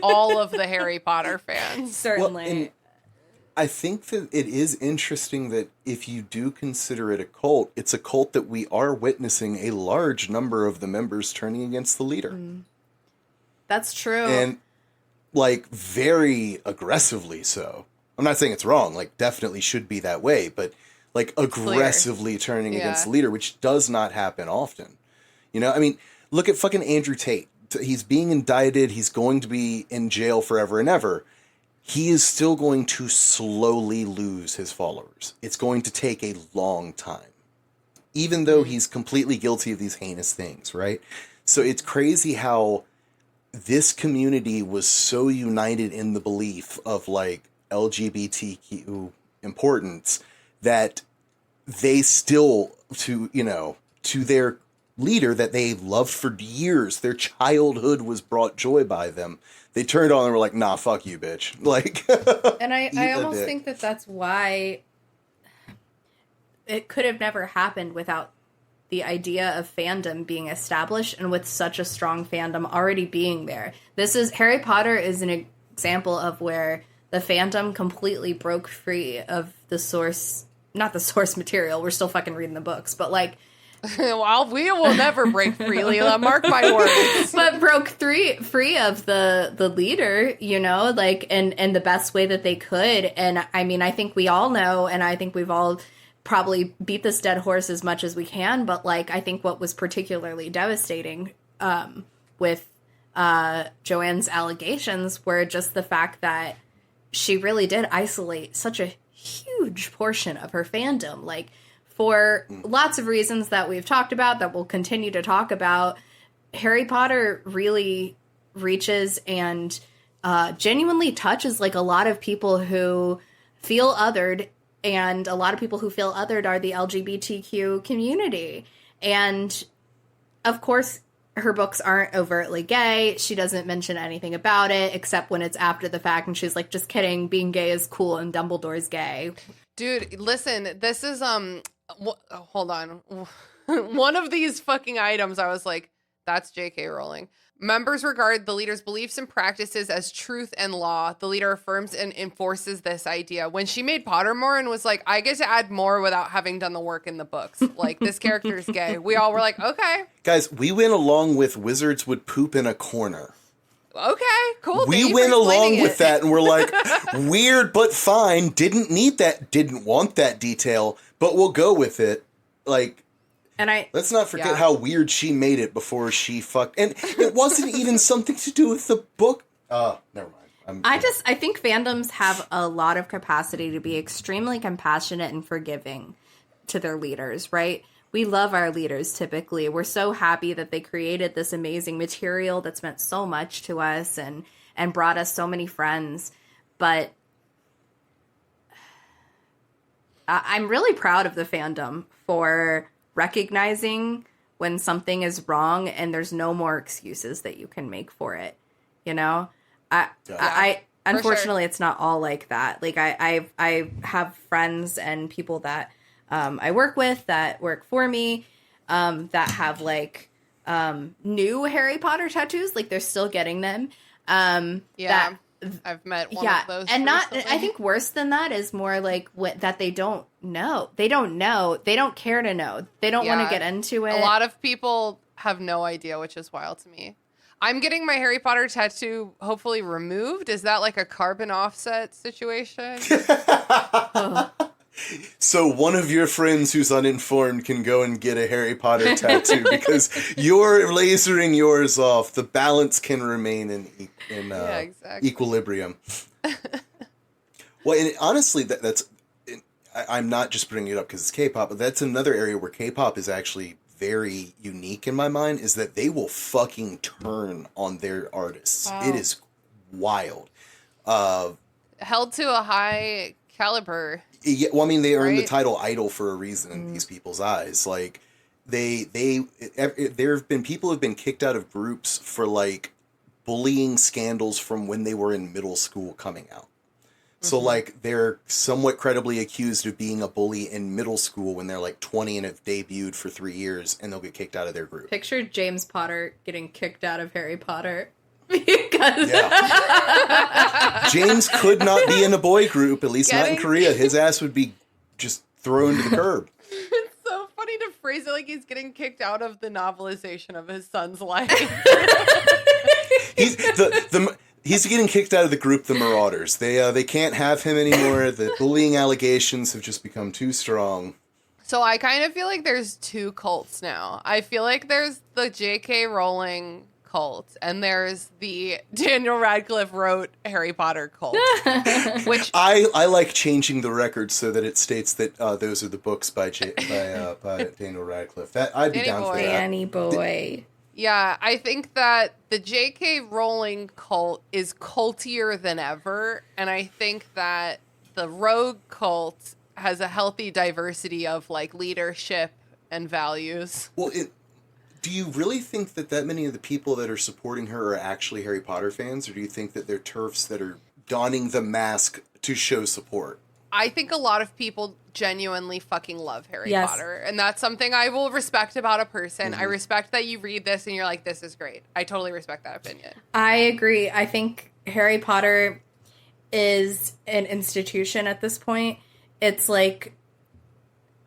all of the Harry Potter fans. Certainly. Well, and I think that it is interesting that if you do consider it a cult, it's a cult that we are witnessing a large number of the members turning against the leader. That's true. And, like, very aggressively so. I'm not saying it's wrong, like, definitely should be that way, but, like, aggressively turning against the leader, which does not happen often. You know, I mean, look at fucking Andrew Tate. He's being indicted, he's going to be in jail forever and ever. He is still going to slowly lose his followers. It's going to take a long time. Even though he's completely guilty of these heinous things, right? So it's crazy how this community was so united in the belief of, like, LGBTQ importance that they still, to their leader that they loved for years, their childhood was brought joy by them, they turned on and were like, nah, fuck you, bitch. Like, and I almost think that that's why it could have never happened without the idea of fandom being established and with such a strong fandom already being there. Harry Potter is an example of where the fandom completely broke free of not the source material. We're still fucking reading the books, but like, well, we will never break free, Leela. Mark my words. But broke free of the leader, like, and the best way that they could. And I mean, I think we all know, and I think we've all probably beat this dead horse as much as we can. But like, I think what was particularly devastating with Joanne's allegations were just the fact that she really did isolate such a huge portion of her fandom, like, for lots of reasons that we've talked about, that we'll continue to talk about. Harry Potter really reaches and genuinely touches, like, a lot of people who feel othered, and a lot of people who feel othered are the LGBTQ community. And of course, her books aren't overtly gay. She doesn't mention anything about it except when it's after the fact, and she's like, just kidding, being gay is cool and Dumbledore's gay. Dude, listen, this is hold on. One of these fucking items, I was like, that's J.K. Rowling. Members regard the leader's beliefs and practices as truth and law. The leader affirms and enforces this idea. When she made Pottermore and was like, I get to add more without having done the work in the books. Like, this character is gay. We all were like, okay. Guys, we went along with wizards would poop in a corner. Okay, cool. We went along with that and we're like, weird but fine. Didn't want that detail, but we'll go with it. Like, and let's not forget how weird she made it before she fucked. And it wasn't even something to do with the book. Never mind. I think fandoms have a lot of capacity to be extremely compassionate and forgiving to their leaders, right? We love our leaders typically. We're so happy that they created this amazing material that's meant so much to us and brought us so many friends. But I'm really proud of the fandom for recognizing when something is wrong and there's no more excuses that you can make for it. I unfortunately, It's not all like that. Like, I have friends and people that I work with that work for me that have, like, new Harry Potter tattoos. Like, they're still getting them. I've met one of those. And recently. I think worse than that is more like that they don't know. They don't know. They don't care to know. They don't want to get into it. A lot of people have no idea, which is wild to me. I'm getting my Harry Potter tattoo hopefully removed. Is that like a carbon offset situation? So one of your friends who's uninformed can go and get a Harry Potter tattoo because you're lasering yours off. The balance can remain in equilibrium. Well, and honestly, that's I'm not just bringing it up because it's K-pop, but that's another area where K-pop is actually very unique in my mind, is that they will fucking turn on their artists. Wow. It is wild. Held to a high caliber. Yeah, well, I mean, they earned the title idol for a reason in these people's eyes. Like, there have been people who have been kicked out of groups for, like, bullying scandals from when they were in middle school coming out. So, like, they're somewhat credibly accused of being a bully in middle school when they're, like, 20 and have debuted for 3 years, and they'll get kicked out of their group. Picture James Potter getting kicked out of Harry Potter. Because James could not be in a boy group, at least not in Korea. His ass would be just thrown to the curb. It's so funny to phrase it like he's getting kicked out of the novelization of his son's life. He's getting kicked out of the group, the Marauders. They can't have him anymore. The bullying allegations have just become too strong. So I kind of feel like there's two cults now. I feel like there's the J.K. Rowling cult, and there's the Daniel Radcliffe wrote Harry Potter cult. Which I like changing the record so that it states that those are the books by Daniel Radcliffe. That I'd be down for that. Danny boy. Yeah, I think that the J.K. Rowling cult is cultier than ever, and I think that the Rogue cult has a healthy diversity of, like, leadership and values. Well, do you really think that many of the people that are supporting her are actually Harry Potter fans, or do you think that they're TERFs that are donning the mask to show support? I think a lot of people genuinely fucking love Harry Potter. And that's something I will respect about a person. I respect that you read this and you're like, this is great. I totally respect that opinion. I agree. I think Harry Potter is an institution at this point. It's like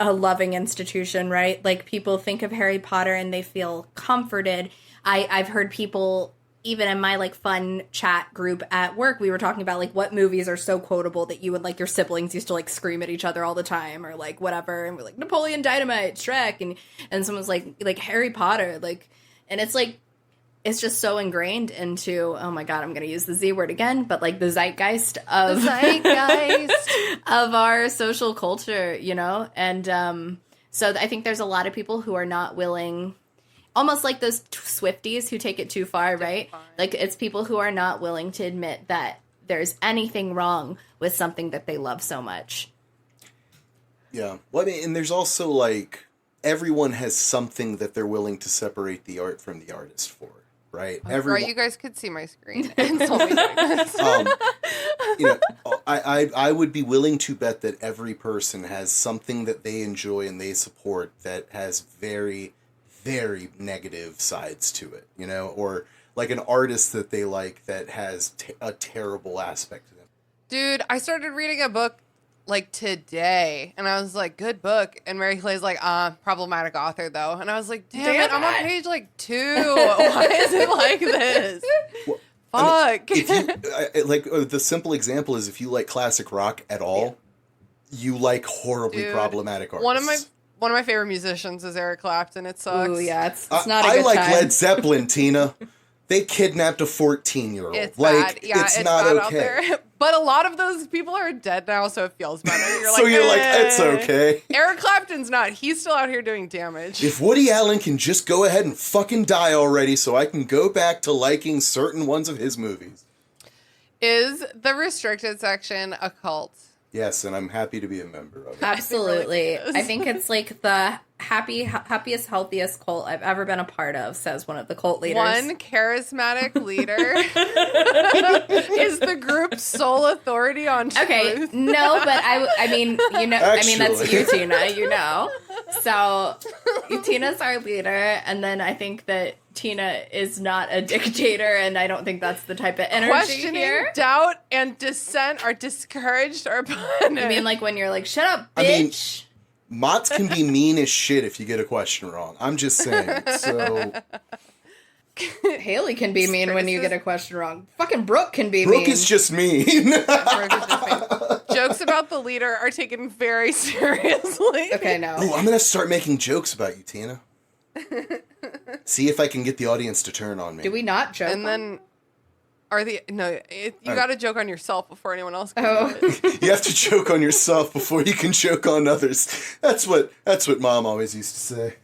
a loving institution, right? Like, people think of Harry Potter and they feel comforted. I've heard people, even in my, like, fun chat group at work, we were talking about, like, what movies are so quotable that you would, like, your siblings used to, like, scream at each other all the time, or, like, whatever, and we're like, Napoleon Dynamite, Shrek, and someone's like Harry Potter, like, and it's, like, it's just so ingrained into, oh my god, I'm gonna use the Z word again, but, like, the zeitgeist of of our social culture, you know? And so I think there's a lot of people who are not willing, almost like those Swifties who take it too far, right? Like, it's people who are not willing to admit that there's anything wrong with something that they love so much. Yeah. Well, I mean, and there's also, like, everyone has something that they're willing to separate the art from the artist for, right? Right, you guys could see my screen. It's only like this. You know, I would be willing to bet that every person has something that they enjoy and they support that has very, very negative sides to it, you know, or like an artist that they like that has a terrible aspect to them. Dude, I started reading a book like today, and I was like, good book. And Mary Clay's like, problematic author though. And I was like, damn it, I'm on page like 2. Why is it like this? Well, fuck. I mean, if you, like, the simple example is if you like classic rock at all, you like horribly problematic artists. One of my favorite musicians is Eric Clapton. It sucks. Ooh, yeah, it's not a good I like time. Led Zeppelin, Tina. They kidnapped a 14-year-old. It's like, bad. Yeah, it's not bad okay. out there. But a lot of those people are dead now, so it feels better. You're So you're like, it's "Eh." okay. Eric Clapton's not. He's still out here doing damage. If Woody Allen can just go ahead and fucking die already so I can go back to liking certain ones of his movies. Is the restricted section a cult? Yes, and I'm happy to be a member of it. Absolutely. I think I think it's like the happiest, healthiest cult I've ever been a part of, says one of the cult leaders. One charismatic leader is the group's sole authority on truth. Okay, no, but I mean, you know, I mean, that's you, Tina, you know. So, Tina's our leader, and then I think that Tina is not a dictator, and I don't think that's the type of energy Questioning, here. doubt, and dissent are discouraged or punished. I mean, like, when you're like, shut up, I mean, bitch. Mott's can be mean as shit if you get a question wrong. I'm just saying. So Haley can be mean when you get a question wrong. Fucking Brooke can be Brooke mean. is just mean. Jokes about the leader are taken very seriously. Okay, no. Oh, I'm gonna start making jokes about you, Tina. See if I can get the audience to turn on me. Do we not joke? And then you got to joke on yourself before anyone else can Oh. do it. You have to joke on yourself before you can joke on others. That's what Mom always used to say.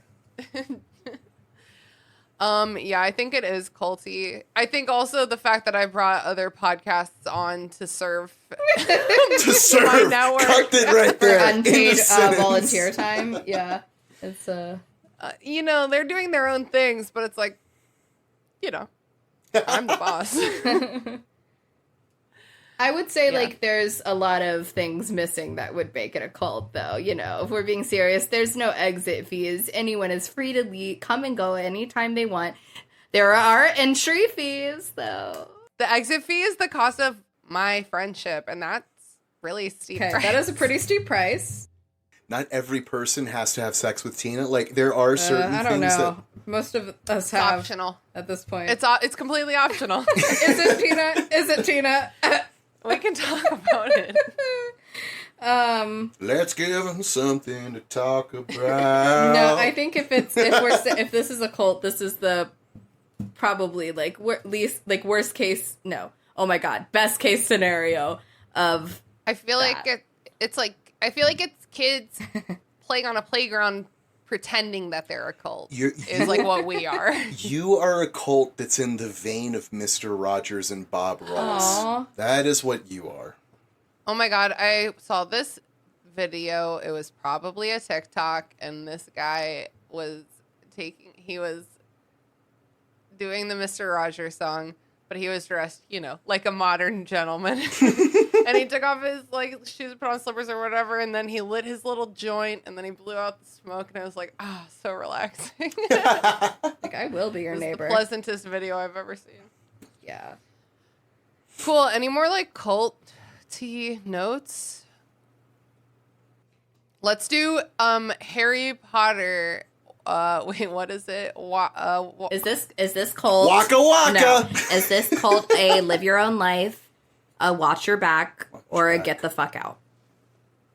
Yeah, I think it is culty. I think also the fact that I brought other podcasts on to serve To serve, my network cut it right For there. unpaid in the sentence. volunteer time. Yeah. It's you know, they're doing their own things, but it's like, you know. I'm the boss. I would say, Yeah. like, there's a lot of things missing that would make it a cult, though. You know, if we're being serious, there's no exit fees. Anyone is free to come and go anytime they want. There are entry fees, though. The exit fee is the cost of my friendship, and that's really steep. Okay, price. that is a pretty steep price. Not every person has to have sex with Tina. Like, there are certain I don't things know. Most of us It's have optional. at this point. It's completely optional. Is it Tina? Is it Tina? We can talk about it. Let's give them something to talk about. No, I think if this is a cult, this is the probably like least like worst case. No, oh my god, best case scenario of. I feel that. like I feel like it's kids playing on a playground pretending that they're a cult. Is like what we are. You are a cult that's in the vein of Mr. Rogers and Bob Ross. Aww. That is what you are. Oh my god, I saw this video. It was probably a TikTok, and this guy was doing the Mr. Rogers song, but he was dressed, like a modern gentleman. And he took off his shoes, put on slippers or whatever, and then he lit his little joint, and then he blew out the smoke, and I was like, so relaxing. Like, I will be your It was neighbor. the pleasantest video I've ever seen. Yeah. Cool. Any more cult-y notes? Let's do Harry Potter. Wait, what is it? Is this cult? Waka waka. No. Is this cult a live your own life, a watch your back, or a back. get the fuck out?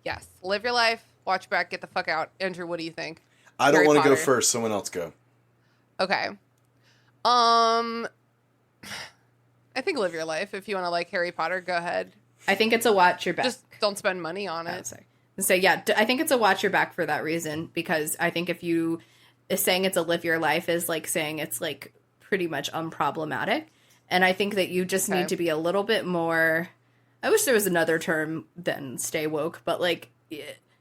Yes. Live your life. Watch back. Get the fuck out. Andrew, what do you think? I don't Harry want to go Potter. first. Someone else go. Okay. I think live your life. If you want to like Harry Potter, go ahead. I think it's a watch your back. Just don't spend money on Oh, it. sorry. So yeah, I think it's a watch your back for that reason, because I think if you is saying it's a live your life is like saying it's like pretty much unproblematic, and I think that you just Okay. need to be a little bit more. I wish there was another term than stay woke, but like.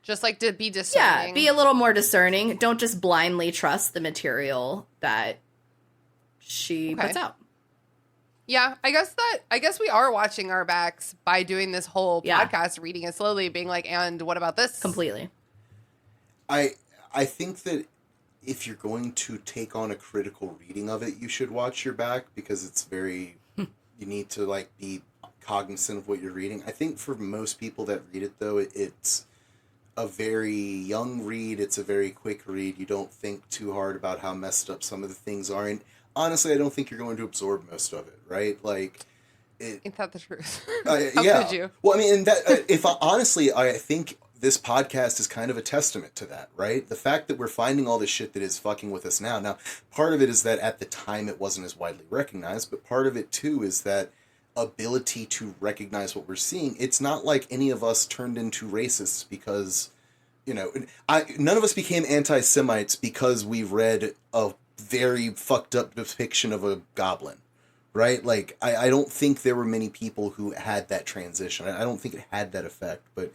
Just like to be discerning. Yeah, be a little more discerning. Don't just blindly trust the material that she Okay. puts out. Yeah, I guess we are watching our backs by doing this whole Yeah. podcast, reading it slowly, being like, and what about this? Completely. I think that if you're going to take on a critical reading of it, you should watch your back, because it's very you need to be cognizant of what you're reading. I think for most people that read it, though, it's a very young read. It's a very quick read. You don't think too hard about how messed up some of the things are, and honestly, I don't think you're going to absorb most of it, right? Ain't that the truth? Yeah. How could you? Well, I mean, honestly, I think this podcast is kind of a testament to that, right? The fact that we're finding all this shit that is fucking with us now. Now, part of it is that at the time it wasn't as widely recognized, but part of it too is that ability to recognize what we're seeing. It's not like any of us turned into racists because, none of us became anti-Semites because we read a very fucked up depiction of a goblin, right? I don't think there were many people who had that transition. I don't think it had that effect, but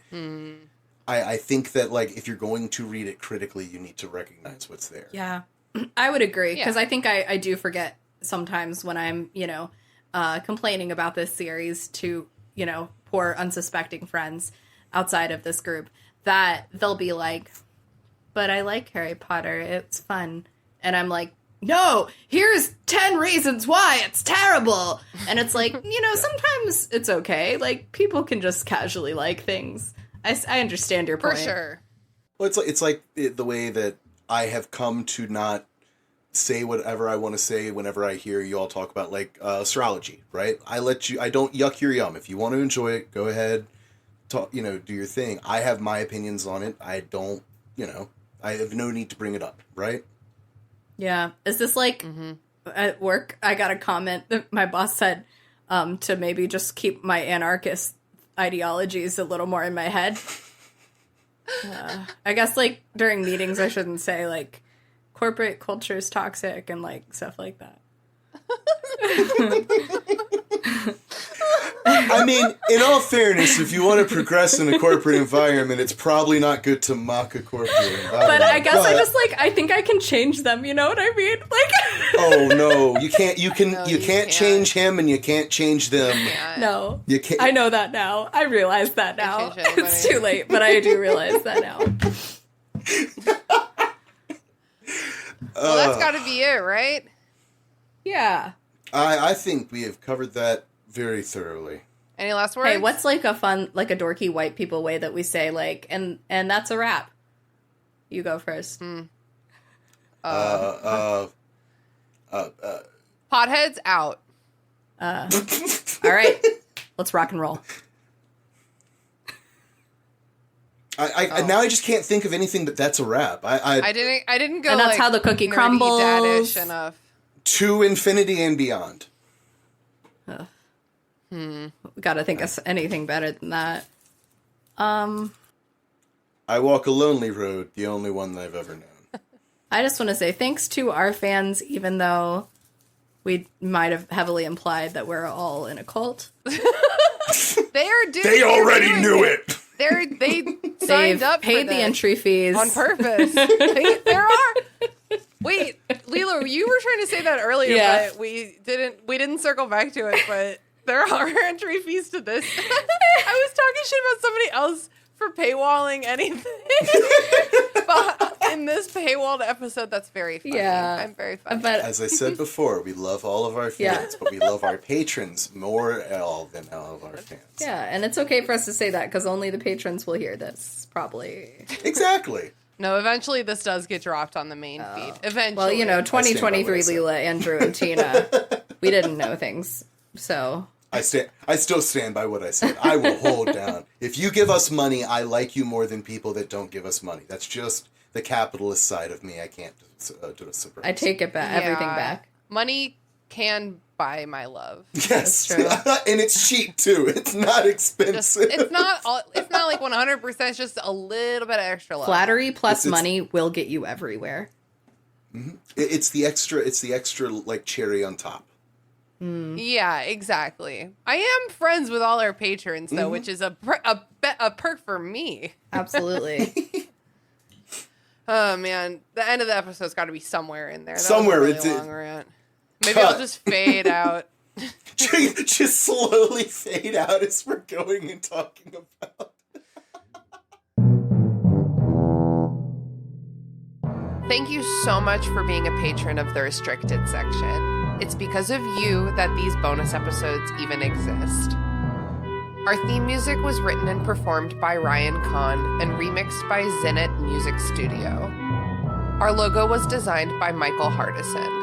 I think that if you're going to read it critically, you need to recognize what's there. Yeah, I would agree, because Yeah. I think I do forget sometimes when I'm, complaining about this series to, poor unsuspecting friends outside of this group, that they'll be like, but I like Harry Potter. It's fun. And I'm like, no, here's 10 reasons why it's terrible. And it's like, sometimes it's okay. Like, people can just casually like things. I understand your For point. sure. Well, it's like the way that I have come to not say whatever I want to say whenever I hear you all talk about astrology, right? I don't yuck your yum. If you want to enjoy it, go ahead, talk, do your thing. I have my opinions on it. I don't, I have no need to bring it up, right? Yeah. Is this at work? I got a comment that my boss said to maybe just keep my anarchist ideologies a little more in my head. I guess during meetings I shouldn't say corporate culture is toxic and stuff like that. I mean, in all fairness, if you want to progress in a corporate environment, it's probably not good to mock a corporate environment. But I guess I think I can change them, you know what I mean? Oh no, you can't. You can. No, you you can't can't. change him, and you can't change them. Yeah. No. You can't. I know that now. I realize that now. Can't change It's anybody. too late, but I do realize that now. Well, that's got to be it, right? Yeah. I think we have covered that very thoroughly. Any last words? Hey, what's like a fun, like a dorky white people way that we say like, and that's a wrap. You go first. Potheads out. All right, let's rock and roll. Now I just can't think of anything, but that's a wrap. I didn't go. And that's like, how the cookie nerdy crumbles. dad-ish enough. To infinity and beyond. We gotta think of anything better than that. I walk a lonely road, the only one that I've ever known. I just want to say thanks to our fans, even though we might have heavily implied that we're all in a cult. They already knew it. They signed They've up paid for the this entry fees on purpose. There are. Wait, Lilo, you were trying to say that earlier, Yeah. but we didn't circle back to it. But there are entry fees to this. I was talking shit about somebody else for paywalling anything. But in this paywalled episode, that's very funny. Yeah. I'm very funny. But As I said before, we love all of our fans, Yeah. but we love our patrons more all than all of our fans. yeah, and it's okay for us to say that because only the patrons will hear this, probably. Exactly. No, eventually this does get dropped on the main feed. Eventually. Well, you know, stand by what I 2023 said. Leela, Andrew, and Tina, we didn't know things, so I still stand by what I said. I will hold down. If you give us money, I like you more than people that don't give us money. That's just the capitalist side of me. I can't disapprove. I take it back, everything Yeah. back. Money can buy my love. Yes, That's true. and it's cheap too. It's not Just, expensive. it's not like 100%. It's just a little bit of extra love. Flattery plus It's- money will get you everywhere. It's the extra. It's the extra like cherry on top. Yeah, exactly. I am friends with all our patrons though, which is a perk for me. Absolutely. Oh man, the end of the episode's got to be somewhere in there. That Somewhere, was a it's really a- long rant. Maybe Cut. I'll just fade out. Just slowly fade out as we're going and talking about. Thank you so much for being a patron of the restricted section. It's because of you that these bonus episodes even exist. Our theme music was written and performed by Ryan Kahn and remixed by Zenit Music Studio. Our logo was designed by Michael Hardison.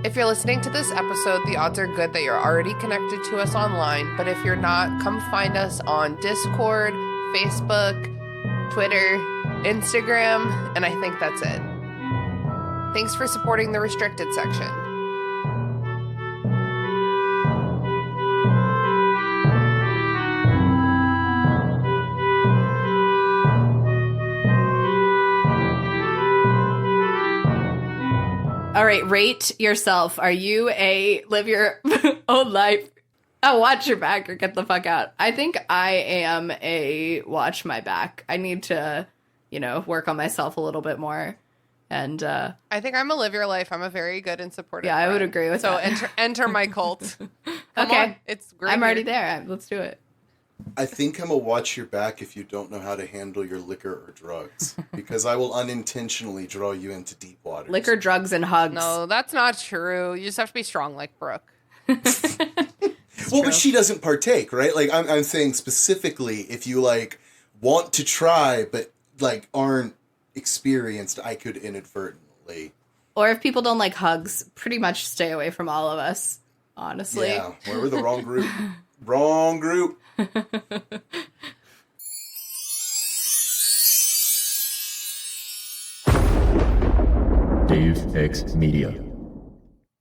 If you're listening to this episode, the odds are good that you're already connected to us online, but if you're not, come find us on Discord, Facebook, Twitter, Instagram, and I think that's it. Thanks for supporting the restricted section. All right, rate yourself. Are you a live your own life? Oh, watch your back or get the fuck out. I think I am a watch my back. I need to, work on myself a little bit more. And I think I'm a live your life. I'm a very good and supportive Yeah, I would friend. agree with so that. enter my cult. Come Okay. on. It's great. I'm already here. there. Let's do it. I think I'm a watch your back if you don't know how to handle your liquor or drugs, because I will unintentionally draw you into deep waters. Liquor, drugs, and hugs. No, that's not true. You just have to be strong like Brooke. Well, but she doesn't partake, right? Like I'm saying specifically, if you like want to try but like aren't experienced, I could inadvertently. Or if people don't like hugs, pretty much stay away from all of us, honestly. Yeah, we're the wrong group. Wrong group. Dave X Media.